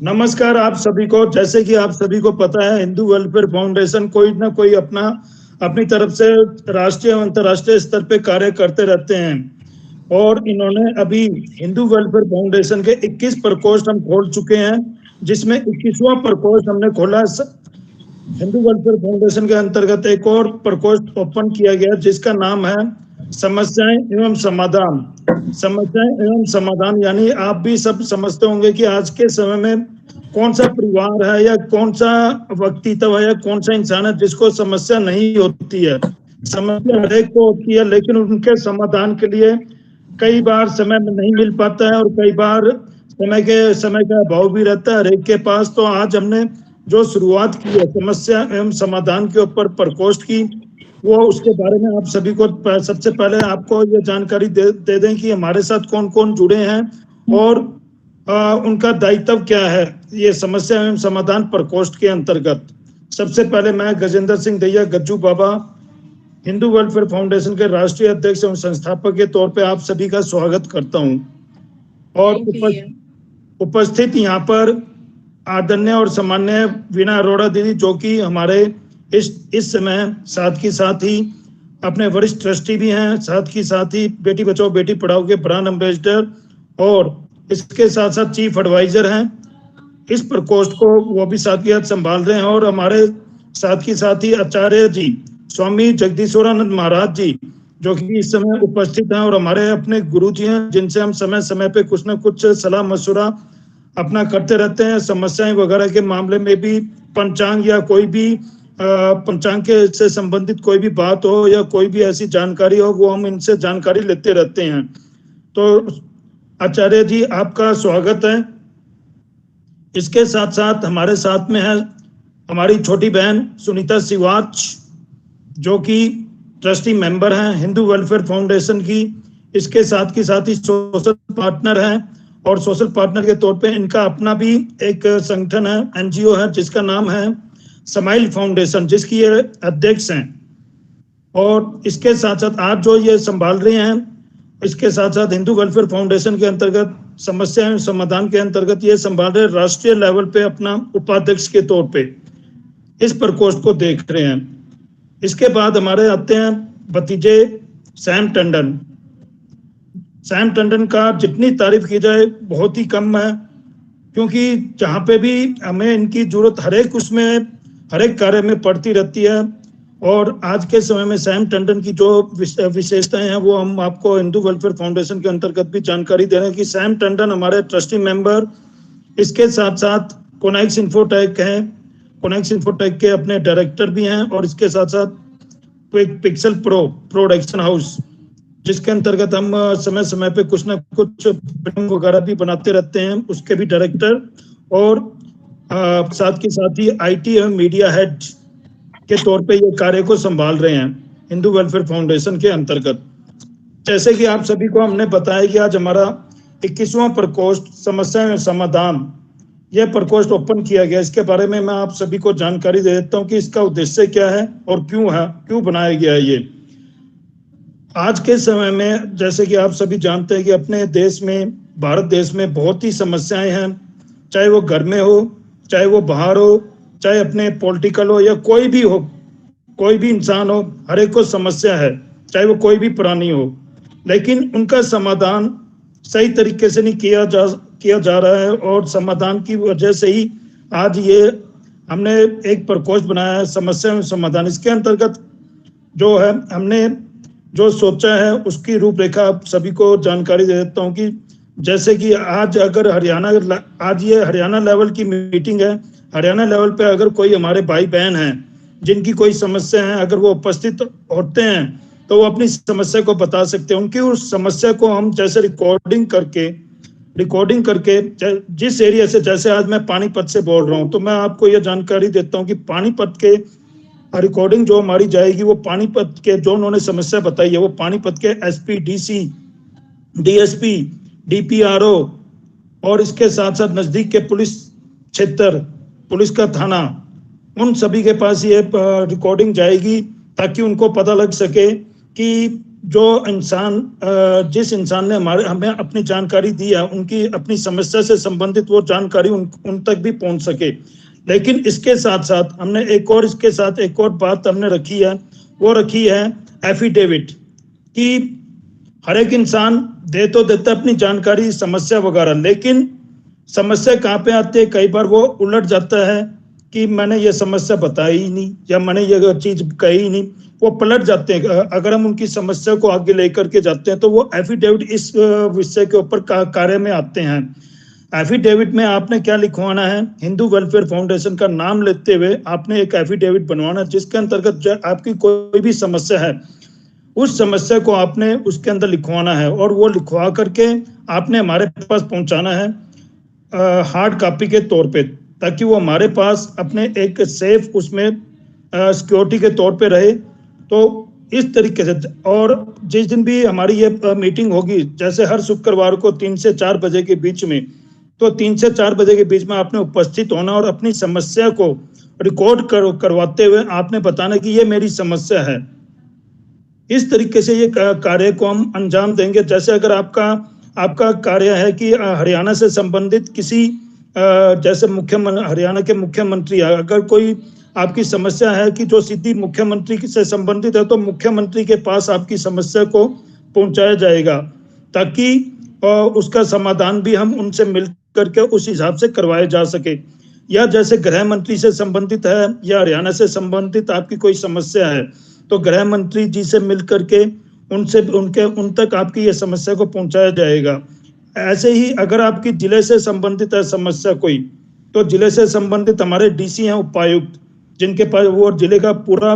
नमस्कार आप सभी को। जैसे कि आप सभी को पता है, हिंदू वेलफेयर फाउंडेशन कोई ना कोई अपनी तरफ से राष्ट्रीय और अंतर्राष्ट्रीय स्तर पे कार्य करते रहते हैं। और इन्होंने अभी हिंदू वेलफेयर फाउंडेशन के 21 प्रकोष्ठ हम खोल चुके हैं, जिसमें 21वां प्रकोष्ठ हमने खोला। हिंदू वेलफेयर फाउंडेशन के अंतर्गत एक और प्रकोष्ठ ओपन किया गया, जिसका नाम है समस्याएं एवं समाधान। समस्याएं एवं समाधान यानी आप भी सब समझते होंगे कि आज के समय में कौन सा परिवार है या कौन सा व्यक्तित्व है या कौन सा इंसान है जिसको समस्या नहीं होती है। समस्या हर एक को होती है, लेकिन उनके समाधान के लिए कई बार समय में नहीं मिल पाता है और कई बार समय का अभाव भी रहता है हर एक के पास। तो आज हमने जो शुरुआत की है समस्या एवं समाधान के ऊपर प्रकोष्ठ की, वो उसके बारे में आप सभी को सबसे पहले आपको ये जानकारी दे दें कि हमारे साथ कौन कौन जुड़े हैं और उनका दायित्व क्या है ये समस्या एवं समाधान प्रकोष्ठ के अंतर्गत। सबसे पहले मैं गजेंद्र सिंह दहिया गज्जू बाबा, हिंदू वेलफेयर फाउंडेशन के राष्ट्रीय अध्यक्ष एवं संस्थापक के तौर पे आप सभी का स्वागत करता हूं। और उपस्थित यहाँ पर आदरणीय और सम्मान्य वीणा अरोड़ा दीदी, जो कि हमारे इस समय साथ ही अपने वरिष्ठ ट्रस्टी भी हैं, साथ ही बेटी बचाओ बेटी पढ़ाओ के ब्रांड एम्बेसडर और इसके साथ साथ चीफ एडवाइजर हैं इस प्रकोष्ठ को, वो भी साथ ही संभाल रहे हैं। और हमारे साथ ही आचार्य जी स्वामी जगदीश्वरानंद महाराज जी, जो कि इस समय उपस्थित हैं और हमारे अपने गुरु जी हैं, जिनसे हम समय समय पे कुछ न कुछ सलाह मशुरा अपना करते रहते हैं। समस्याएं वगैरह के मामले में भी पंचांग या कोई भी पंचांग के से संबंधित कोई भी बात हो या कोई भी ऐसी जानकारी हो, वो हम इनसे जानकारी लेते रहते हैं। तो आचार्य जी, आपका स्वागत है। इसके साथ साथ हमारे साथ में है हमारी छोटी बहन सुनीता सिवाच, जो कि ट्रस्टी मेंबर हैं हिंदू वेलफेयर फाउंडेशन की। इसके साथ ही सोशल पार्टनर हैं और सोशल पार्टनर के तौर पे इनका अपना भी एक संगठन है, एनजीओ है, जिसका नाम है स्माइल फाउंडेशन, जिसकी ये अध्यक्ष हैं। और इसके साथ साथ आज जो ये संभाल रहे हैं, इसके साथ साथ हिंदू वेलफेयर फाउंडेशन के अंतर्गत समस्या एवं समाधान के अंतर्गत ये संभाल रहे राष्ट्रीय लेवल पे अपना उपाध्यक्ष के तौर पे इस प्रकोष्ठ को देख रहे हैं। इसके बाद हमारे आते हैं भतीजे सैम टंडन। सैम टंडन का जितनी तारीफ की जाए बहुत ही कम है, क्योंकि जहाँ पे भी हमें इनकी जरूरत हर एक कार्य में पड़ती रहती है। और आज के समय में सैम टंडन की जो विशेषताएं हैं वो हम आपको हिंदू वेलफेयर फाउंडेशन के अंतर्गत भी जानकारी दे रहे हैं कि सैम टंडन हमारे ट्रस्टी मेंबर, इसके साथ साथ कोनाइक्स इन्फोटेक हैं, कोनाइक्स इन्फोटेक के अपने डायरेक्टर भी हैं। और इसके साथ साथ पिक्सल प्रोडक्शन हाउस, जिसके अंतर्गत हम समय समय पे कुछ ना कुछ फिल्म वगैरह भी बनाते रहते हैं, उसके भी डायरेक्टर और साथ ही आईटी एवं मीडिया हेड के तौर पे ये कार्य को संभाल रहे हैं हिंदू वेलफेयर फाउंडेशन के अंतर्गत। जैसे कि आप सभी को हमने बताया कि आज हमारा 21वां प्रकोष्ठ समस्या एवं समाधान, यह प्रकोष्ठ ओपन किया गया। इसके बारे में मैं आप सभी को जानकारी दे देता हूँ कि इसका उद्देश्य क्या है और क्यों बनाया गया है ये। आज के समय में जैसे कि आप सभी जानते हैं कि अपने देश में, भारत देश में बहुत ही समस्याएं हैं, चाहे वो घर में हो, चाहे वो बाहर हो, चाहे अपने पॉलिटिकल हो या कोई भी इंसान हो, हर एक को समस्या है, चाहे वो कोई भी प्राणी हो। लेकिन उनका समाधान सही तरीके से नहीं किया जा रहा है और समाधान की वजह से ही आज ये हमने एक प्रकोष्ठ बनाया है समस्या एवं समाधान। इसके अंतर्गत जो है हमने जो सोचा है उसकी रूपरेखा आप सभी को जानकारी दे देता हूँ कि जैसे कि आज ये हरियाणा लेवल की मीटिंग है। हरियाणा लेवल पे अगर कोई हमारे भाई बहन हैं जिनकी कोई समस्या है, अगर वो उपस्थित होते हैं तो वो अपनी समस्या को बता सकते हैं। उनकी उस समस्या को हम जैसे रिकॉर्डिंग करके जिस एरिया से, जैसे आज मैं पानीपत से बोल रहा हूँ, तो मैं आपको ये जानकारी देता हूँ कि पानीपत के रिकॉर्डिंग जो हमारी जाएगी वो पानीपत के जो उन्होंने समस्या बताई है वो पानीपत के एसपी, डीसी, डीएसपी, डीपीआरओ और इसके साथ साथ नजदीक के पुलिस क्षेत्र, पुलिस का थाना, उन सभी के पास ये रिकॉर्डिंग जाएगी ताकि उनको पता लग सके कि जो इंसान जिस इंसान ने हमें अपनी जानकारी दी है, उनकी अपनी समस्या से संबंधित वो जानकारी उन तक भी पहुंच सके। लेकिन इसके साथ साथ हमने एक और बात हमने रखी है, वो रखी है एफिडेविट, कि हर एक इंसान दे तो देता है अपनी जानकारी, समस्या वगैरह, लेकिन समस्या कहाँ पे आती है, कई बार वो उलट जाता है कि मैंने ये समस्या बताई ही नहीं या मैंने ये चीज कही ही नहीं, वो पलट जाते हैं। अगर हम उनकी समस्या को आगे लेकर के जाते हैं तो वो एफिडेविट इस विषय के ऊपर कार्य में आते हैं। एफिडेविट में आपने क्या लिखवाना है, हिंदू वेलफेयर फाउंडेशन का नाम लेते हुए आपने एक एफिडेविट बनवाना, जिसके अंतर्गत आपकी कोई भी समस्या है, उस समस्या को आपने उसके अंदर लिखवाना है, और वो लिखवा करके आपने हमारे पास पहुंचाना है हार्ड कॉपी के तौर पे, ताकि वो हमारे पास अपने एक सेफ उसमें सिक्योरिटी के तौर पे रहे। तो इस तरीके से, और जिस दिन भी हमारी ये मीटिंग होगी, जैसे हर शुक्रवार को 3 से 4 बजे के बीच में, तो 3 से 4 बजे के बीच में आपने उपस्थित होना और अपनी समस्या को रिकॉर्ड करवाते हुए आपने बताना कि ये मेरी समस्या है। इस तरीके से ये कार्य को हम अंजाम देंगे। जैसे अगर आपका कार्य है कि हरियाणा से संबंधित किसी जैसे हरियाणा के मुख्यमंत्री, अगर कोई आपकी समस्या है कि जो सीधी मुख्यमंत्री से संबंधित है, तो मुख्यमंत्री के पास आपकी समस्या को पहुंचाया जाएगा, ताकि उसका समाधान भी हम उनसे मिल करके उस हिसाब से करवाया जा सके। या जैसे गृह मंत्री से संबंधित है या हरियाणा से संबंधित आपकी कोई समस्या है, तो गृह मंत्री जी से मिल करके उन तक आपकी ये समस्या को पहुंचाया जाएगा। ऐसे ही अगर आपकी जिले से संबंधित है समस्या कोई, तो जिले से संबंधित हमारे डीसी हैं, उपायुक्त, जिनके पास वो जिले का पूरा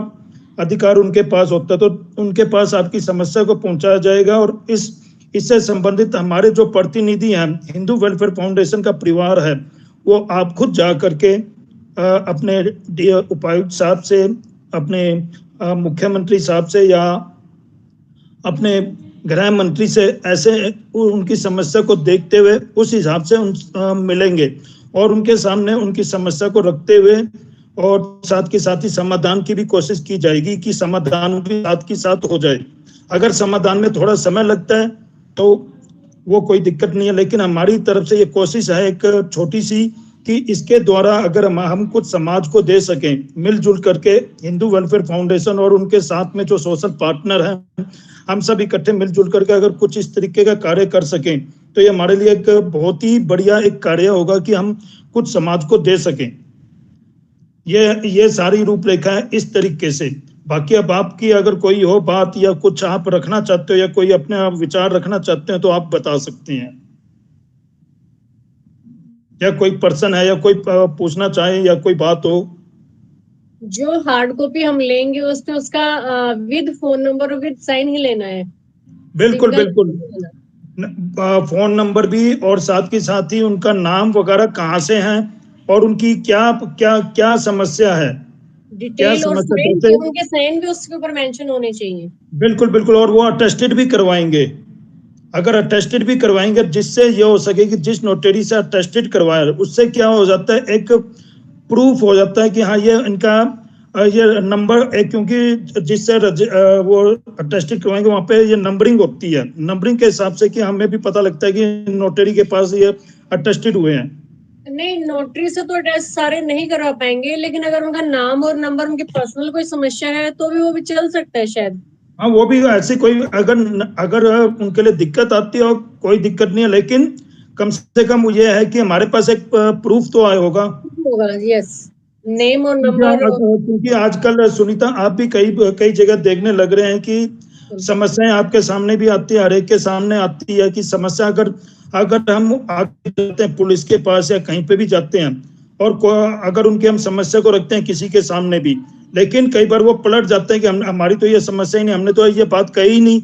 अधिकार उनके पास होता है, तो उनके पास आपकी समस्या को पहुंचाया जाएगा। और इससे संबंधित हमारे जो प्रतिनिधि हैं, हिंदू वेलफेयर फाउंडेशन का परिवार है, वो आप खुद जा करके अपने उपायुक्त साहब से, अपने मुख्यमंत्री साहब से या अपने गृह मंत्री से ऐसे उनकी समस्या को देखते हुए उस हिसाब से मिलेंगे, और उनके सामने उनकी समस्या को रखते हुए और साथ ही समाधान की भी कोशिश की जाएगी कि समाधान भी साथ ही साथ हो जाए। अगर समाधान में थोड़ा समय लगता है तो वो कोई दिक्कत नहीं है, लेकिन हमारी तरफ से ये कोशिश है एक छोटी सी, कि इसके द्वारा अगर हम कुछ समाज को दे सकें मिलजुल करके, हिंदू वेलफेयर फाउंडेशन और उनके साथ में जो सोशल पार्टनर हैं, हम सब इकट्ठे मिलजुल करके अगर कुछ इस तरीके का कार्य कर सकें, तो ये हमारे लिए एक बहुत ही बढ़िया एक कार्य होगा कि हम कुछ समाज को दे सकें। ये सारी रूपरेखा है इस तरीके से। बाकी अब आपकी अगर कोई हो बात या कुछ आप रखना चाहते हो या कोई अपने आप विचार रखना चाहते हैं, तो आप बता सकते हैं, या कोई पर्सन है या कोई पूछना चाहे या कोई बात हो। जो हार्ड कॉपी हम लेंगे उसमें उसका विद फोन नंबर और विद साइन ही लेना है। बिल्कुल बिल्कुल, फोन नंबर भी, और साथ ही उनका नाम वगैरह कहाँ से हैं और उनकी क्या क्या क्या समस्या है, डिटेल, और उनके साइन भी उसके ऊपर मेंशन होने चाहिए। बिल्कुल बिल्कुल, और वो अटेस्टेड भी करवाएंगे। अगर अटेस्टेड भी करवाएंगे, जिससे ये हो सके कि जिस नोटरी से अटेस्टेड करवाया, उससे क्या हो जाता है, एक प्रूफ हो जाता है कि हाँ ये इनका ये नंबर, क्योंकि जिससे वो अटेस्टेड करवाएंगे वहाँ पे ये नंबरिंग होती है, नंबरिंग के हिसाब से कि हमें भी पता लगता है कि नोटरी के पास ये अटेस्टेड हुए हैं। नहीं, नोटरी से तो अटेस्ट सारे नहीं करवा पाएंगे, लेकिन अगर उनका नाम और नंबर, उनकी पर्सनल कोई समस्या है तो भी वो भी चल सकता है शायद। हाँ, वो भी ऐसी कोई अगर उनके लिए दिक्कत आती है, और कोई दिक्कत नहीं है, लेकिन कम से कम ये है कि हमारे पास एक प्रूफ तो आया होगा। यस, नेम और नंबर। क्योंकि आजकल सुनीता आप भी कई जगह देखने लग रहे हैं कि समस्याएं आपके सामने भी आती है, हर एक के सामने आती है कि समस्या अगर हम आगे जाते हैं पुलिस के पास या कहीं पे भी जाते हैं, और अगर उनके हम समस्या को रखते हैं किसी के सामने भी, लेकिन कई बार वो पलट जाते हैं कि हमारी तो ये समस्या ही नहीं, हमने तो ये बात कही ही नहीं।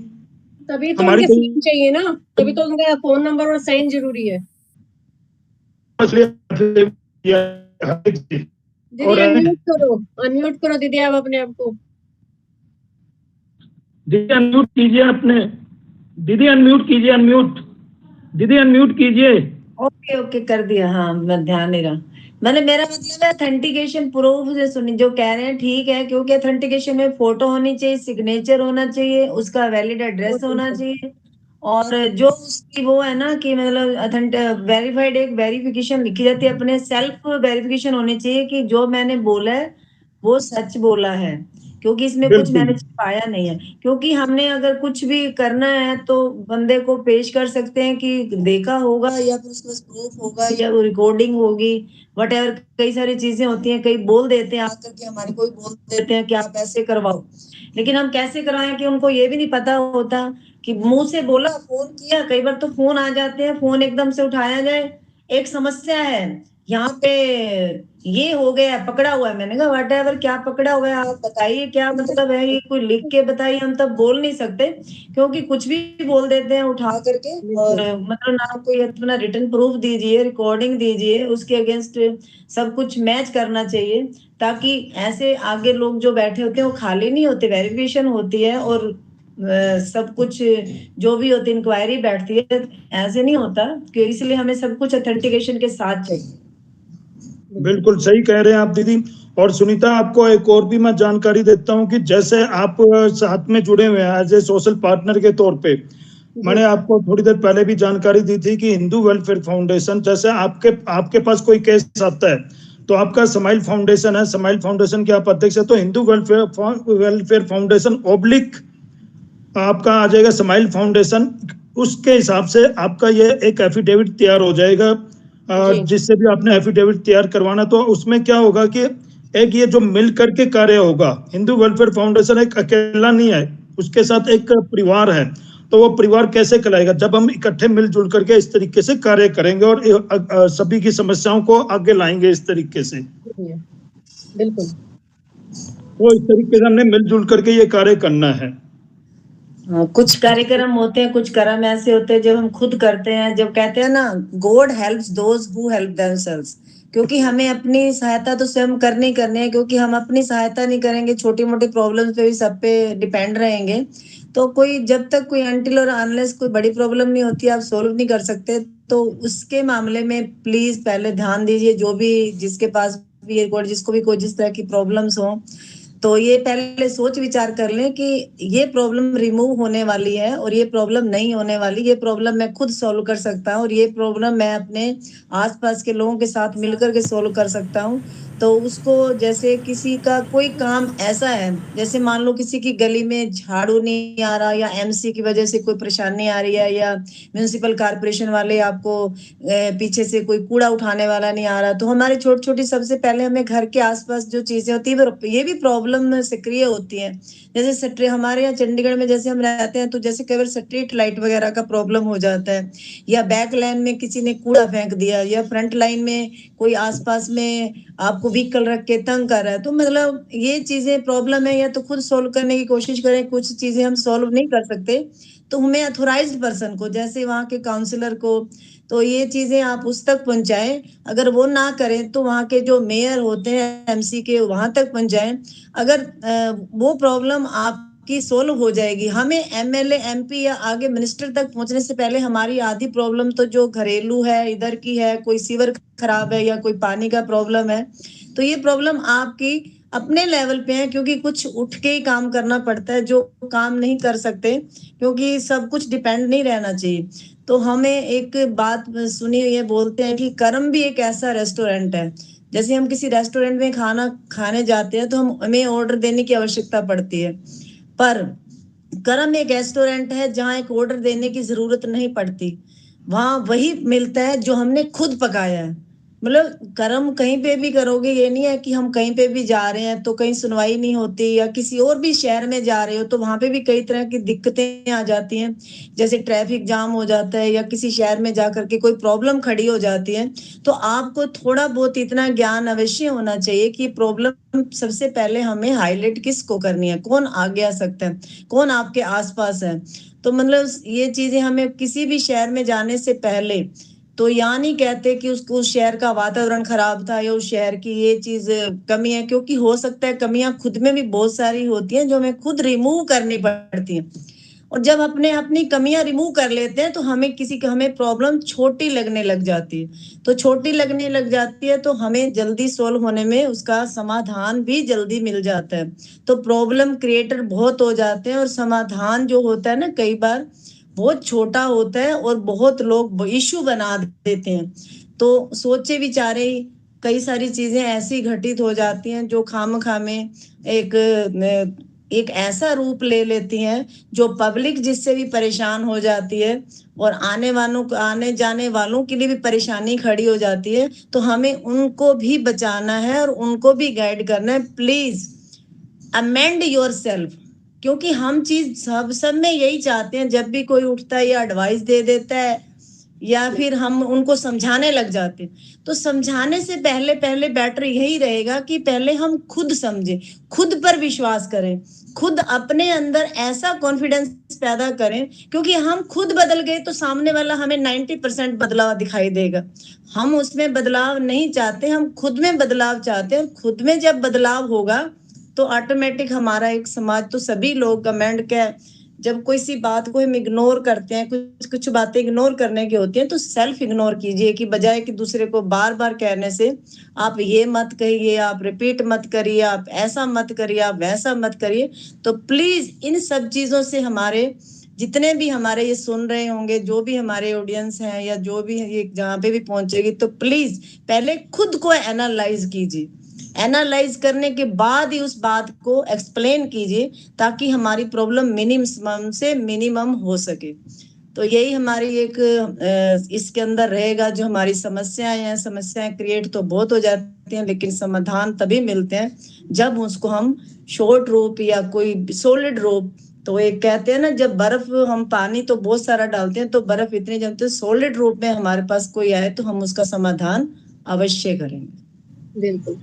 तभी तो उनके साइन चाहिए ना, तभी तो उनका फोन नंबर और साइन जरूरी है। अनम्यूट करो दीदी आप अपने आप को। दीदी अनम्यूट कीजिए अपने, दीदी अनम्यूट कीजिए, दीदी अनम्यूट कीजिए। ओके ओके कर दिया, हाँ मैं ध्यान नहीं रहा। मैंने, मेरा मतलब है ऑथेंटिकेशन प्रूफ से सुनी जो कह रहे हैं ठीक है, क्योंकि ऑथेंटिकेशन में फोटो होनी चाहिए, सिग्नेचर होना चाहिए, उसका वैलिड एड्रेस होना चाहिए, और जो उसकी वो है ना कि मतलब अथेंट वेरीफाइड एक वेरिफिकेशन लिखी जाती है, अपने सेल्फ वेरिफिकेशन होनी चाहिए कि जो मैंने बोला है वो सच बोला है, क्योंकि इसमें कुछ बिल्कुल मैंने छिपाया नहीं है। क्योंकि हमने अगर कुछ भी करना है तो बंदे को पेश कर सकते हैं कि देखा होगा, या फिर उसके पास प्रूफ होगा, या वो रिकॉर्डिंग होगी, वट एवर। कई सारी चीजें होती हैं, कई बोल देते हैं आकर के हमारे, कोई बोल देते हैं कि आप ऐसे करवाओ, लेकिन हम कैसे करवाएं कि उनको ये भी नहीं पता होता कि मुंह से बोला, फोन किया, कई बार तो फोन आ जाते हैं, फोन एकदम से उठाया जाए। एक समस्या है यहाँ पे, ये हो गया है, पकड़ा हुआ है। मैंने कहा वट एवर, क्या पकड़ा हुआ है आप बताइए, क्या मतलब है, ये कोई लिख के बताइए, हम तब बोल नहीं सकते, क्योंकि कुछ भी बोल देते हैं उठा करके। और मतलब ना कोई अपना रिटर्न प्रूफ दीजिए, रिकॉर्डिंग दीजिए, उसके अगेंस्ट सब कुछ मैच करना चाहिए, ताकि ऐसे आगे लोग जो बैठे होते हैं वो खाली नहीं होते, वेरिफिकेशन होती है, और सब कुछ जो भी होती इंक्वायरी बैठती है, ऐसे नहीं होता कि, इसलिए हमें सब कुछ ऑथेंटिकेशन के साथ चाहिए। बिल्कुल सही कह रहे हैं आप दीदी। और सुनीता, आपको एक और भी मैं जानकारी देता हूं कि जैसे आप साथ में जुड़े हुए हैं एज ए सोशल पार्टनर के तौर पे, मैंने आपको थोड़ी देर पहले भी जानकारी दी थी कि हिंदू वेलफेयर फाउंडेशन, जैसे आपके पास कोई केस आता है तो आपका स्माइल फाउंडेशन है, स्माइल फाउंडेशन के आप अध्यक्ष है, तो हिंदू वेलफेयर फाउंडेशन ऑब्लिक आपका आ जाएगा स्माइल फाउंडेशन। उसके हिसाब से आपका ये एक एफिडेविट तैयार हो जाएगा, जिससे भी आपने एफिडेविट तैयार करवाना, तो उसमें क्या होगा कि एक ये जो मिल करके कार्य होगा, हिंदू वेलफेयर फाउंडेशन एक अकेला नहीं है, उसके साथ एक परिवार है। तो वो परिवार कैसे कहलाएगा, जब हम इकट्ठे मिलजुल करके इस तरीके से कार्य करेंगे और सभी की समस्याओं को आगे लाएंगे इस तरीके से। बिल्कुल। तो इस तरीके से हमने मिलजुल करके ये कार्य करना है। कुछ कार्यक्रम होते हैं, कुछ कर्म ऐसे होते हैं जब हम खुद करते हैं, जब कहते हैं ना, God helps those who help themselves, क्योंकि हमें अपनी सहायता तो स्वयं करनी ही करनी है, क्योंकि हम अपनी सहायता नहीं करेंगे, छोटी मोटी प्रॉब्लम पे भी सब पे डिपेंड रहेंगे, तो कोई जब तक कोई अनटिल और अनलेस कोई बड़ी प्रॉब्लम नहीं होती, आप सोल्व नहीं कर सकते। तो उसके मामले में प्लीज पहले ध्यान दीजिए, जो भी जिसके पास भी, जिसको भी कोई जिस तरह की प्रॉब्लम्स हो, तो ये पहले सोच विचार कर लें कि ये प्रॉब्लम रिमूव होने वाली है, और ये प्रॉब्लम नहीं होने वाली, ये प्रॉब्लम मैं खुद सॉल्व कर सकता हूँ, और ये प्रॉब्लम मैं अपने आसपास के लोगों के साथ मिलकर के सॉल्व कर सकता हूँ। तो उसको, जैसे किसी का कोई काम ऐसा है, जैसे मान लो किसी की गली में झाड़ू नहीं आ रहा, या एमसी की वजह से कोई परेशानी आ रही है, या म्यूनिसिपल कारपोरेशन वाले आपको पीछे से कोई कूड़ा उठाने वाला नहीं आ रहा, तो हमारी छोटी छोटी, सबसे पहले हमें घर के आसपास जो चीजें होती है, ये भी प्रॉब्लम सक्रिय होती है। जैसे स्ट्रीट, हमारे यहाँ चंडीगढ़ में जैसे हम रहते हैं, तो जैसे केवल स्ट्रीट लाइट वगैरह का प्रॉब्लम हो जाता है, या बैक लाइन में किसी ने कूड़ा फेंक दिया, या फ्रंट लाइन में कोई आसपास में आपको व्हीकल रख के तंग कर रहा है, तो मतलब ये चीजें प्रॉब्लम है, या तो खुद सोल्व करने की कोशिश करें, कुछ चीजें हम सोल्व नहीं कर सकते तो हमें अथोराइज्ड पर्सन को, जैसे वहाँ के काउंसलर को, तो ये चीजें आप उस तक पहुंचाएं। अगर वो ना करें तो वहाँ के जो मेयर होते हैं एमसी के, वहां तक पहुंचाएं। अगर वो प्रॉब्लम आपकी सोल्व हो जाएगी, हमें एमएलए एमपी या आगे मिनिस्टर तक पहुंचने से पहले हमारी आधी प्रॉब्लम तो जो घरेलू है इधर की है, कोई सीवर खराब है या कोई पानी का प्रॉब्लम है, तो ये प्रॉब्लम आपकी अपने लेवल पे है, क्योंकि कुछ उठ के ही काम करना पड़ता है, जो काम नहीं कर सकते, क्योंकि सब कुछ डिपेंड नहीं रहना चाहिए। तो हमें एक बात सुनी हुई है, बोलते हैं कि कर्म भी एक ऐसा रेस्टोरेंट है, जैसे हम किसी रेस्टोरेंट में खाना खाने जाते हैं तो हमें ऑर्डर देने की आवश्यकता पड़ती है, पर कर्म एक रेस्टोरेंट है जहाँ एक ऑर्डर देने की जरूरत नहीं पड़ती, वहां वही मिलता है जो हमने खुद पकाया है। मतलब कर्म कहीं पे भी करोगे, ये नहीं है कि हम कहीं पे भी जा रहे हैं तो कहीं सुनवाई नहीं होती, या किसी और भी शहर में जा रहे हो तो वहां पे भी कई तरह की दिक्कतें आ जाती हैं, जैसे ट्रैफिक जाम हो जाता है, या किसी शहर में जाकर के कोई प्रॉब्लम खड़ी हो जाती है, तो आपको थोड़ा बहुत इतना ज्ञान अवश्य होना चाहिए कि प्रॉब्लम सबसे पहले हमें हाईलाइट किसको करनी है, कौन आगे आ सकता है, कौन आपके आसपास है। तो मतलब ये चीजें हमें किसी भी शहर में जाने से पहले, तो यहाँ नहीं कहते कि उसको उस शहर का वातावरण खराब था, या उस शहर की ये चीज कमी है, क्योंकि हो सकता है कमियां खुद में भी बहुत सारी होती हैं जो हमें खुद रिमूव करनी पड़ती हैं। और जब अपनी कमियां रिमूव कर लेते हैं तो हमें प्रॉब्लम छोटी लगने लग जाती है। तो छोटी लगने लग जाती है तो हमें जल्दी सोल्व होने में उसका समाधान भी जल्दी मिल जाता है। तो प्रॉब्लम क्रिएटर बहुत हो जाते हैं और समाधान जो होता है ना, कई बार बहुत छोटा होता है और बहुत लोग इश्यू बना देते हैं। तो सोचे विचारे कई सारी चीजें ऐसी घटित हो जाती हैं जो खामखा में एक ऐसा रूप ले लेती हैं जो पब्लिक जिससे भी परेशान हो जाती है और आने जाने वालों के लिए भी परेशानी खड़ी हो जाती है। तो हमें उनको भी बचाना है और उनको भी गाइड करना है। प्लीज अमेंड योरसेल्फ, क्योंकि हम चीज सब में यही चाहते हैं। जब भी कोई उठता है या एडवाइस दे देता है या फिर हम उनको समझाने लग जाते हैं, तो समझाने से पहले बेटर यही रहेगा कि पहले हम खुद समझें, खुद पर विश्वास करें, खुद अपने अंदर ऐसा कॉन्फिडेंस पैदा करें। क्योंकि हम खुद बदल गए तो सामने वाला हमें 90% बदलाव दिखाई देगा। हम उसमें बदलाव नहीं चाहते, हम खुद में बदलाव चाहते हैं। खुद में जब बदलाव होगा तो ऑटोमेटिक हमारा एक समाज, तो सभी लोग कमेंट क्या, जब कोई सी बात को हम इग्नोर करते हैं, कुछ बातें इग्नोर करने की होती हैं, तो सेल्फ इग्नोर कीजिए कि बजाय कि दूसरे को बार बार कहने से आप ये मत कहिए, आप रिपीट मत करिए, आप ऐसा मत करिए, आप वैसा मत करिए। तो प्लीज इन सब चीजों से हमारे जितने भी हमारे ये सुन रहे होंगे, जो भी हमारे ऑडियंस हैं या जो भी ये जहाँ पे भी पहुंचेगी, तो प्लीज पहले खुद को एनालाइज कीजिए। एनालाइज करने के बाद ही उस बात को एक्सप्लेन कीजिए ताकि हमारी प्रॉब्लम मिनिमम से मिनिमम हो सके। तो यही हमारी एक इसके अंदर रहेगा। जो हमारी समस्याएं हैं, समस्याएं क्रिएट तो बहुत हो जाती हैं, लेकिन समाधान तभी मिलते हैं जब उसको हम शॉर्ट रूप या कोई सॉलिड रूप, तो एक कहते हैं ना, जब बर्फ हम पानी तो बहुत सारा डालते हैं तो बर्फ इतनी जमती है, सॉलिड रूप में हमारे पास कोई आए तो हम उसका समाधान अवश्य करेंगे। बिल्कुल,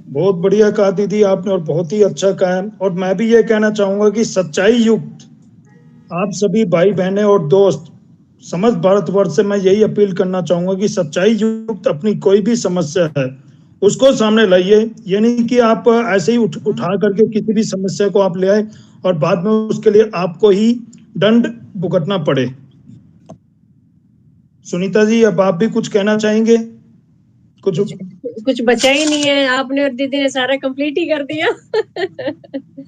बहुत बढ़िया कहा दीदी आपने और बहुत ही अच्छा कहा है। और मैं भी ये कहना चाहूंगा कि सच्चाई युक्त आप सभी भाई बहनें और दोस्त समस्त भारतवर्ष से मैं यही अपील करना चाहूंगा कि सच्चाई युक्त अपनी कोई भी समस्या है उसको सामने लाइए। ये नहीं कि आप ऐसे ही उठा करके किसी भी समस्या को आप ले आए और बाद में उसके लिए आपको ही दंड भुगतना पड़े। सुनीता जी, अब आप भी कुछ कहना चाहेंगे? कुछ बचा ही नहीं है, आपने और दीदी ने सारा कंप्लीट ही कर दिया।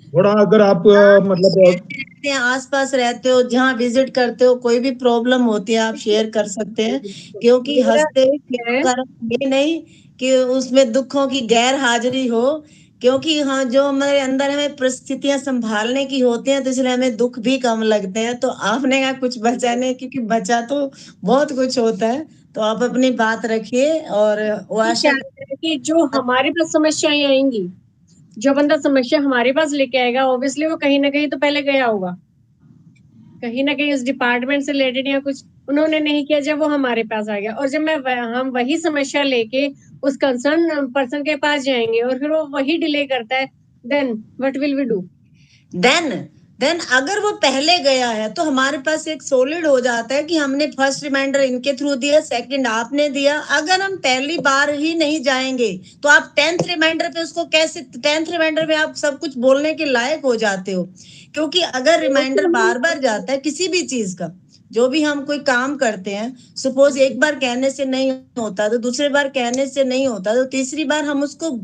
थोड़ा अगर आप मतलब आसपास रहते हो, जहाँ विजिट करते हो, कोई भी प्रॉब्लम होती है आप शेयर कर सकते हैं। क्योंकि हंसते ये नहीं कि उसमें दुखों की गैर हाजिरी हो, क्योंकि हाँ, जो हमारे अंदर हमें परिस्थितियां संभालने की होती हैं तो इसलिए हमें दुख भी कम लगते हैं। तो आपने कहा कुछ बचा नहीं, क्योंकि बचा तो बहुत कुछ होता है। तो आप अपनी बात रखिए और वो आशा कि जो हमारे पास समस्याएं आएंगी, जो बंदा समस्या हमारे पास लेके आएगा, ऑब्वियसली वो कहीं ना कहीं तो पहले गया होगा, कहीं ना कहीं उस डिपार्टमेंट से रिलेटेड या कुछ उन्होंने नहीं किया, जब वो हमारे पास आ गया। और जब हम वही समस्या लेके उस कंसर्न पर्सन के पास जाएंगे और फिर वो वही डिले करता है, then what will we do? Then अगर वो पहले गया है तो हमारे पास एक सॉलिड हो जाता है कि हमने फर्स्ट रिमाइंडर इनके थ्रू दिया, सेकंड आपने दिया। अगर हम पहली बार ही नहीं जाएंगे तो आप 10th रिमाइंडर पे उसको कैसे, 10th रिमाइंडर पे आप सब कुछ बोलने के लायक हो जाते हो। क्योंकि अगर रिमाइंडर बार बार जाता है किसी भी चीज का, जो भी हम कोई काम करते हैं, सपोज एक बार कहने से नहीं होता तो दूसरी बार कहने से नहीं होता तो तीसरी बार हम उसको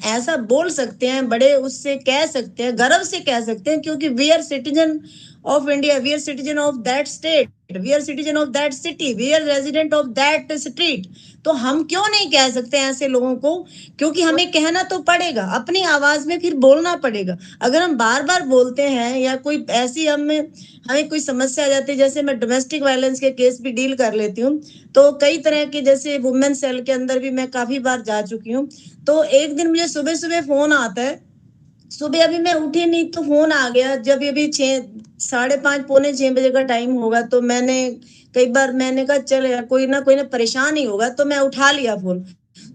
ऐसा बोल सकते हैं, बड़े उससे कह सकते हैं, गर्व से कह सकते हैं, क्योंकि we are citizen of India, we are citizen of that state, we are citizen of that city, we are resident of that street. तो हम क्यों नहीं कह सकते ऐसे लोगों को? क्योंकि हमें कहना तो पड़ेगा, अपनी आवाज में फिर बोलना पड़ेगा। अगर हम बार बार बोलते हैं या कोई ऐसी हमें कोई समस्या आ जाती है, जैसे मैं डोमेस्टिक वायलेंस के केस भी डील कर लेती हूँ, तो कई तरह के, जैसे वुमेन सेल के अंदर भी मैं काफी बार जा चुकी हूँ। तो एक दिन मुझे सुबह सुबह फोन आता है, सुबह अभी मैं उठी नहीं तो फोन आ गया, जब ये भी 5:30 पौने 6 बजे का टाइम होगा, तो कई बार मैंने कहा चल यार कोई ना परेशान ही होगा, तो मैं उठा लिया फोन।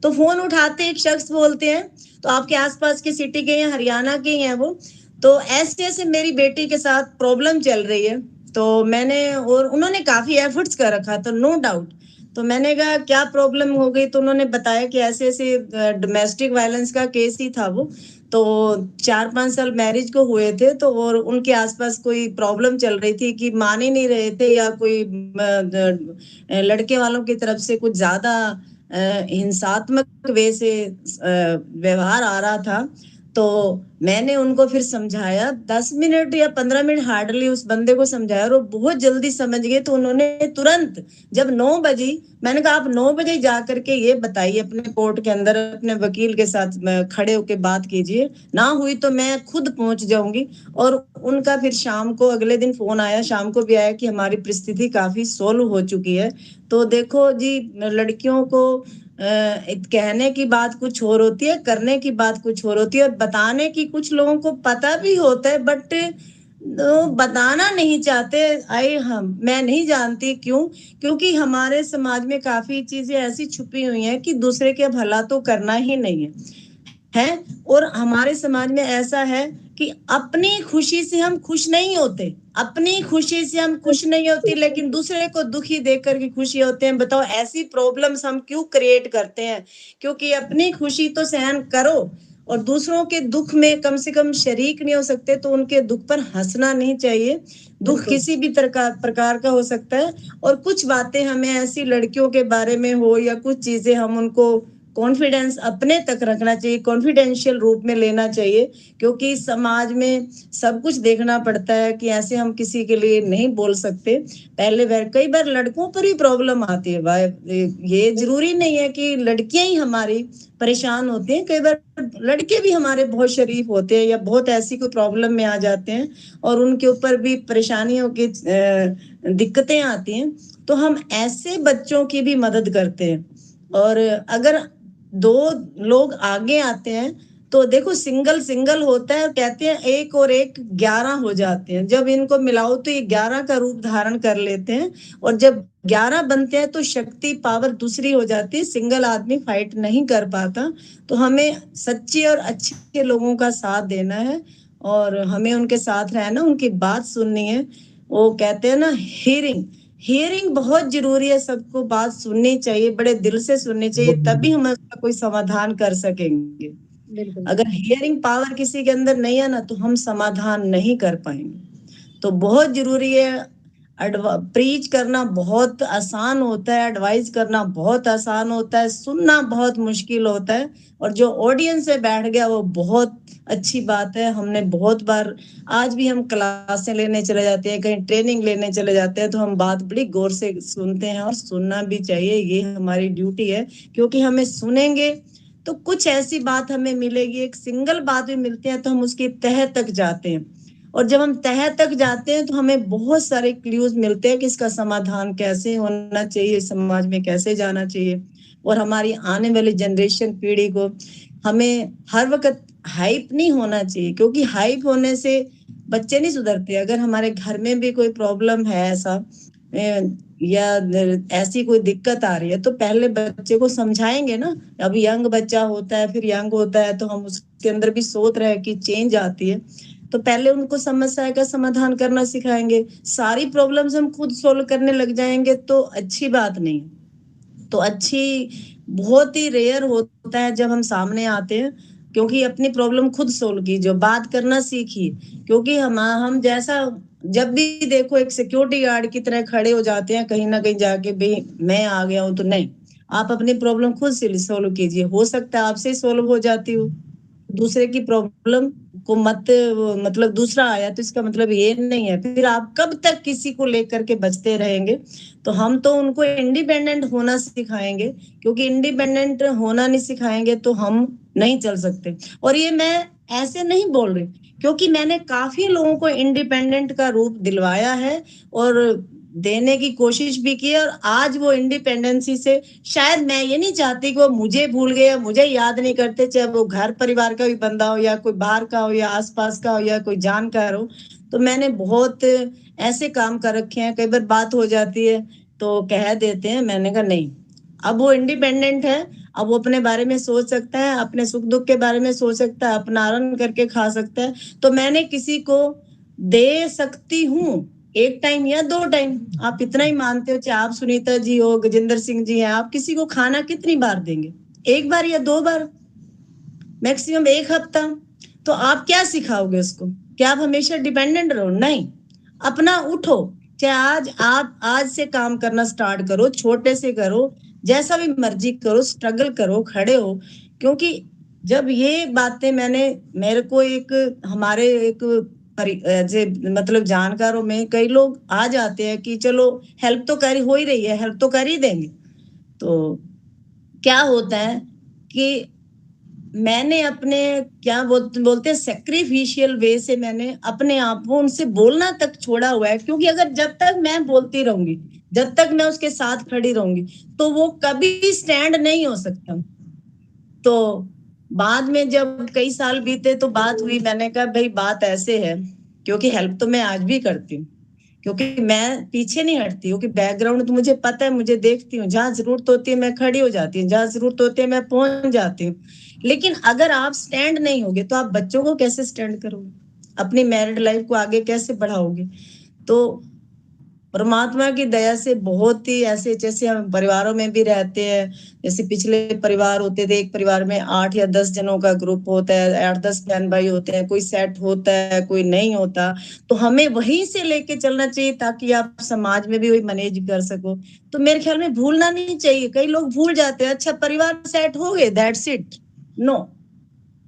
तो फोन उठाते एक शख्स बोलते हैं, तो आपके आसपास की सिटी के हैं, हरियाणा के हैं वो, तो ऐसे ऐसे मेरी बेटी के साथ प्रॉब्लम चल रही है। तो मैंने, और उन्होंने काफी एफर्ट्स कर रखा था, नो डाउट। तो मैंने कहा क्या प्रॉब्लम हो गई, तो उन्होंने बताया कि ऐसे ऐसे डोमेस्टिक वायलेंस का केस ही था वो। तो 4-5 साल मैरिज को हुए थे, तो और उनके आसपास कोई प्रॉब्लम चल रही थी कि मान ही नहीं रहे थे, या कोई लड़के वालों की तरफ से कुछ ज्यादा हिंसात्मक वे से व्यवहार आ रहा था। तो मैंने उनको फिर समझाया 10 मिनट या 15 मिनट हार्डली उस बंदे को समझाया, और वो बहुत जल्दी समझ गए। तो उन्होंने तुरंत जब 9 बजी, मैंने कहा आप 9 बजे जा करके ये बताइए अपने कोर्ट के अंदर अपने वकील के साथ खड़े होके बात कीजिए, ना हुई तो मैं खुद पहुंच जाऊंगी। और उनका फिर शाम को अगले दिन फोन आया, शाम को भी आया कि हमारी परिस्थिति काफी सोल्व हो चुकी है। तो देखो जी, लड़कियों को कहने की बात कुछ और होती है, करने की बात कुछ और होती है, और बताने की कुछ लोगों को पता भी होता है, बट बताना नहीं चाहते। मैं नहीं जानती क्यों, क्योंकि हमारे समाज में काफी चीजें ऐसी छुपी हुई हैं कि दूसरे के भला तो करना ही नहीं है। और हमारे समाज में ऐसा है कि अपनी खुशी से हम खुश नहीं होते, अपनी खुशी से हम खुश नहीं होती, लेकिन दूसरे को दुखी देख करके खुशी होते हैं। बताओ ऐसी प्रॉब्लम्स हम क्यों क्रिएट करते हैं? क्योंकि अपनी खुशी तो सहन करो, और दूसरों के दुख में कम से कम शरीक नहीं हो सकते, तो उनके दुख पर हंसना नहीं चाहिए। दुख किसी भी प्रकार का हो सकता है। और कुछ बातें हमें ऐसी लड़कियों के बारे में हो, या कुछ चीजें हम उनको कॉन्फिडेंस अपने तक रखना चाहिए, कॉन्फिडेंशियल रूप में लेना चाहिए, क्योंकि समाज में सब कुछ देखना पड़ता है कि ऐसे हम किसी के लिए नहीं बोल सकते। कई बार लड़कों पर ही प्रॉब्लम आती है भाई, ये जरूरी नहीं है कि लड़कियां ही हमारी परेशान होती हैं, कई बार लड़के भी हमारे बहुत शरीफ होते हैं, या बहुत ऐसी कोई प्रॉब्लम में आ जाते हैं और उनके ऊपर भी परेशानियों की दिक्कतें आती हैं। तो हम ऐसे बच्चों की भी मदद करते हैं। और अगर 2 लोग आगे आते हैं, तो देखो सिंगल सिंगल होता है, कहते हैं 1 और 1 11 हो जाते हैं। जब इनको मिलाओ तो ये 11 का रूप धारण कर लेते हैं, और जब 11 बनते हैं तो शक्ति पावर दूसरी हो जाती है, सिंगल आदमी फाइट नहीं कर पाता। तो हमें सच्चे और अच्छे लोगों का साथ देना है, और हमें उनके साथ रहना, उनकी बात सुननी है। वो कहते हैं ना, हियरिंग बहुत जरूरी है, सबको बात सुननी चाहिए, बड़े दिल से सुननी चाहिए, तभी हम उसका कोई समाधान कर सकेंगे। अगर हियरिंग पावर किसी के अंदर नहीं है ना, तो हम समाधान नहीं कर पाएंगे। तो बहुत जरूरी है। प्रीच करना बहुत आसान होता है, एडवाइस करना बहुत आसान होता है, सुनना बहुत मुश्किल होता है। और जो ऑडियंस में बैठ गया वो बहुत अच्छी बात है। हमने बहुत बार, आज भी हम क्लासें लेने चले जाते हैं, कहीं ट्रेनिंग लेने चले जाते हैं, तो हम बात बड़ी गौर से सुनते हैं, और सुनना भी चाहिए, ये हमारी ड्यूटी है। क्योंकि हमें सुनेंगे तो कुछ ऐसी बात हमें मिलेगी, एक सिंगल बात भी मिलती है तो हम उसकी तह तक जाते हैं, और जब हम तह तक जाते हैं तो हमें बहुत सारे क्लूज मिलते हैं कि इसका समाधान कैसे होना चाहिए, समाज में कैसे जाना चाहिए। और हमारी आने वाली जनरेशन पीढ़ी को हमें हर वक्त हाइप नहीं होना चाहिए, क्योंकि हाइप होने से बच्चे नहीं सुधरते। अगर हमारे घर में भी कोई प्रॉब्लम है ऐसा, या ऐसी कोई दिक्कत आ रही है, तो पहले बच्चे को समझाएंगे ना। अभी यंग बच्चा होता है, फिर यंग होता है, तो हम उसके अंदर भी सोच रहे हैं कि चेंज आती है, तो पहले उनको समस्या का समाधान करना सिखाएंगे। सारी प्रॉब्लम्स हम खुद सोल्व करने लग जाएंगे तो अच्छी बात नहीं। तो बहुत ही रेयर होता है जब हम सामने आते हैं, क्योंकि अपनी प्रॉब्लम खुद सोल्व कीजिए, बात करना सीखिए। क्योंकि हम जैसा जब भी देखो एक सिक्योरिटी गार्ड की तरह खड़े हो जाते हैं कहीं ना कहीं जाके, भाई मैं आ गया हूं, तो नहीं, आप अपनी प्रॉब्लम खुद से सोल्व कीजिए। हो सकता है आपसे सोल्व हो जाती हो, दूसरे की प्रॉब्लम को मत, मतलब दूसरा आया तो इसका मतलब ये नहीं है। फिर आप कब तक किसी को लेकर के बचते रहेंगे? तो हम तो उनको इंडिपेंडेंट होना सिखाएंगे, क्योंकि इंडिपेंडेंट होना नहीं सिखाएंगे तो हम नहीं चल सकते। और ये मैं ऐसे नहीं बोल रही, क्योंकि मैंने काफी लोगों को इंडिपेंडेंट का रूप दिलवाया है, और देने की कोशिश भी की है। और आज वो इंडिपेंडेंसी से, शायद मैं ये नहीं चाहती कि वो मुझे भूल गए, मुझे याद नहीं करते, चाहे वो घर परिवार का भी बंदा हो, या कोई बाहर का हो, या आसपास का हो, या कोई जानकार हो। तो मैंने बहुत ऐसे काम कर रखे हैं, कई बार बात हो जाती है तो कह देते हैं, मैंने कहा नहीं, अब वो इंडिपेंडेंट है, अब वो अपने बारे में सोच सकता है, अपने सुख दुख के बारे में सोच सकता है, अपना आराम करके खा सकता है। तो मैंने किसी को दे सकती हूँ, 1 टाइम या 2 टाइम, आप इतना ही मानते हो, चाहे आप सुनीता जी हो, गजेंद्र सिंह जी हैं, आप किसी को खाना कितनी बार देंगे? 1 बार या 2 बार, मैक्सिमम 1 हफ्ता। तो आप क्या सिखाओगे उसको? क्या आप हमेशा डिपेंडेंट रहो? नहीं, अपना उठो, चाहे आज से काम करना स्टार्ट करो, छोटे से करो, जैसा भी मर्जी करो, स्ट्रगल करो, खड़े हो। क्योंकि जब ये बातें मेरे को हमारे मतलब जानकारों में कई लोग आ जाते हैं कि चलो हेल्प तो कर हो ही रही है, हेल्प तो कर ही देंगे। तो क्या होता है कि मैंने अपने क्या बोलते हैं सैक्रिफिशियल वे से मैंने अपने आप को उनसे बोलना तक छोड़ा हुआ है। क्योंकि अगर जब तक मैं बोलती रहूंगी, जब तक मैं उसके साथ खड़ी रहूंगी, तो वो कभी स्टैंड नहीं हो सकता। तो बाद में जब कई साल बीते तो बात हुई, मैंने कहा भाई बात ऐसे है, क्योंकि हेल्प तो मैं आज भी करती हूँ, क्योंकि मैं पीछे नहीं हटती हूँ, कि बैकग्राउंड तो मुझे पता है, मुझे देखती हूँ, जहां जरूरत होती है मैं खड़ी हो जाती हूँ, जहां जरूरत होती है मैं पहुंच जाती हूँ। लेकिन अगर आप स्टैंड नहीं होगे तो आप बच्चों को कैसे स्टैंड करोगे? अपनी मैरिड लाइफ को आगे कैसे बढ़ाओगे? तो परमात्मा की दया से बहुत ही ऐसे, जैसे हम परिवारों में भी रहते हैं, जैसे पिछले परिवार होते थे, एक परिवार में 8 या 10 जनों का ग्रुप होता है, 8-10 बहन भाई होते हैं, कोई सेट होता है, कोई नहीं होता। तो हमें वहीं से लेके चलना चाहिए ताकि आप समाज में भी वही मैनेज कर सको। तो मेरे ख्याल में भूलना नहीं चाहिए। कई लोग भूल जाते हैं, अच्छा परिवार सेट हो गए, दैट्स इट। नो,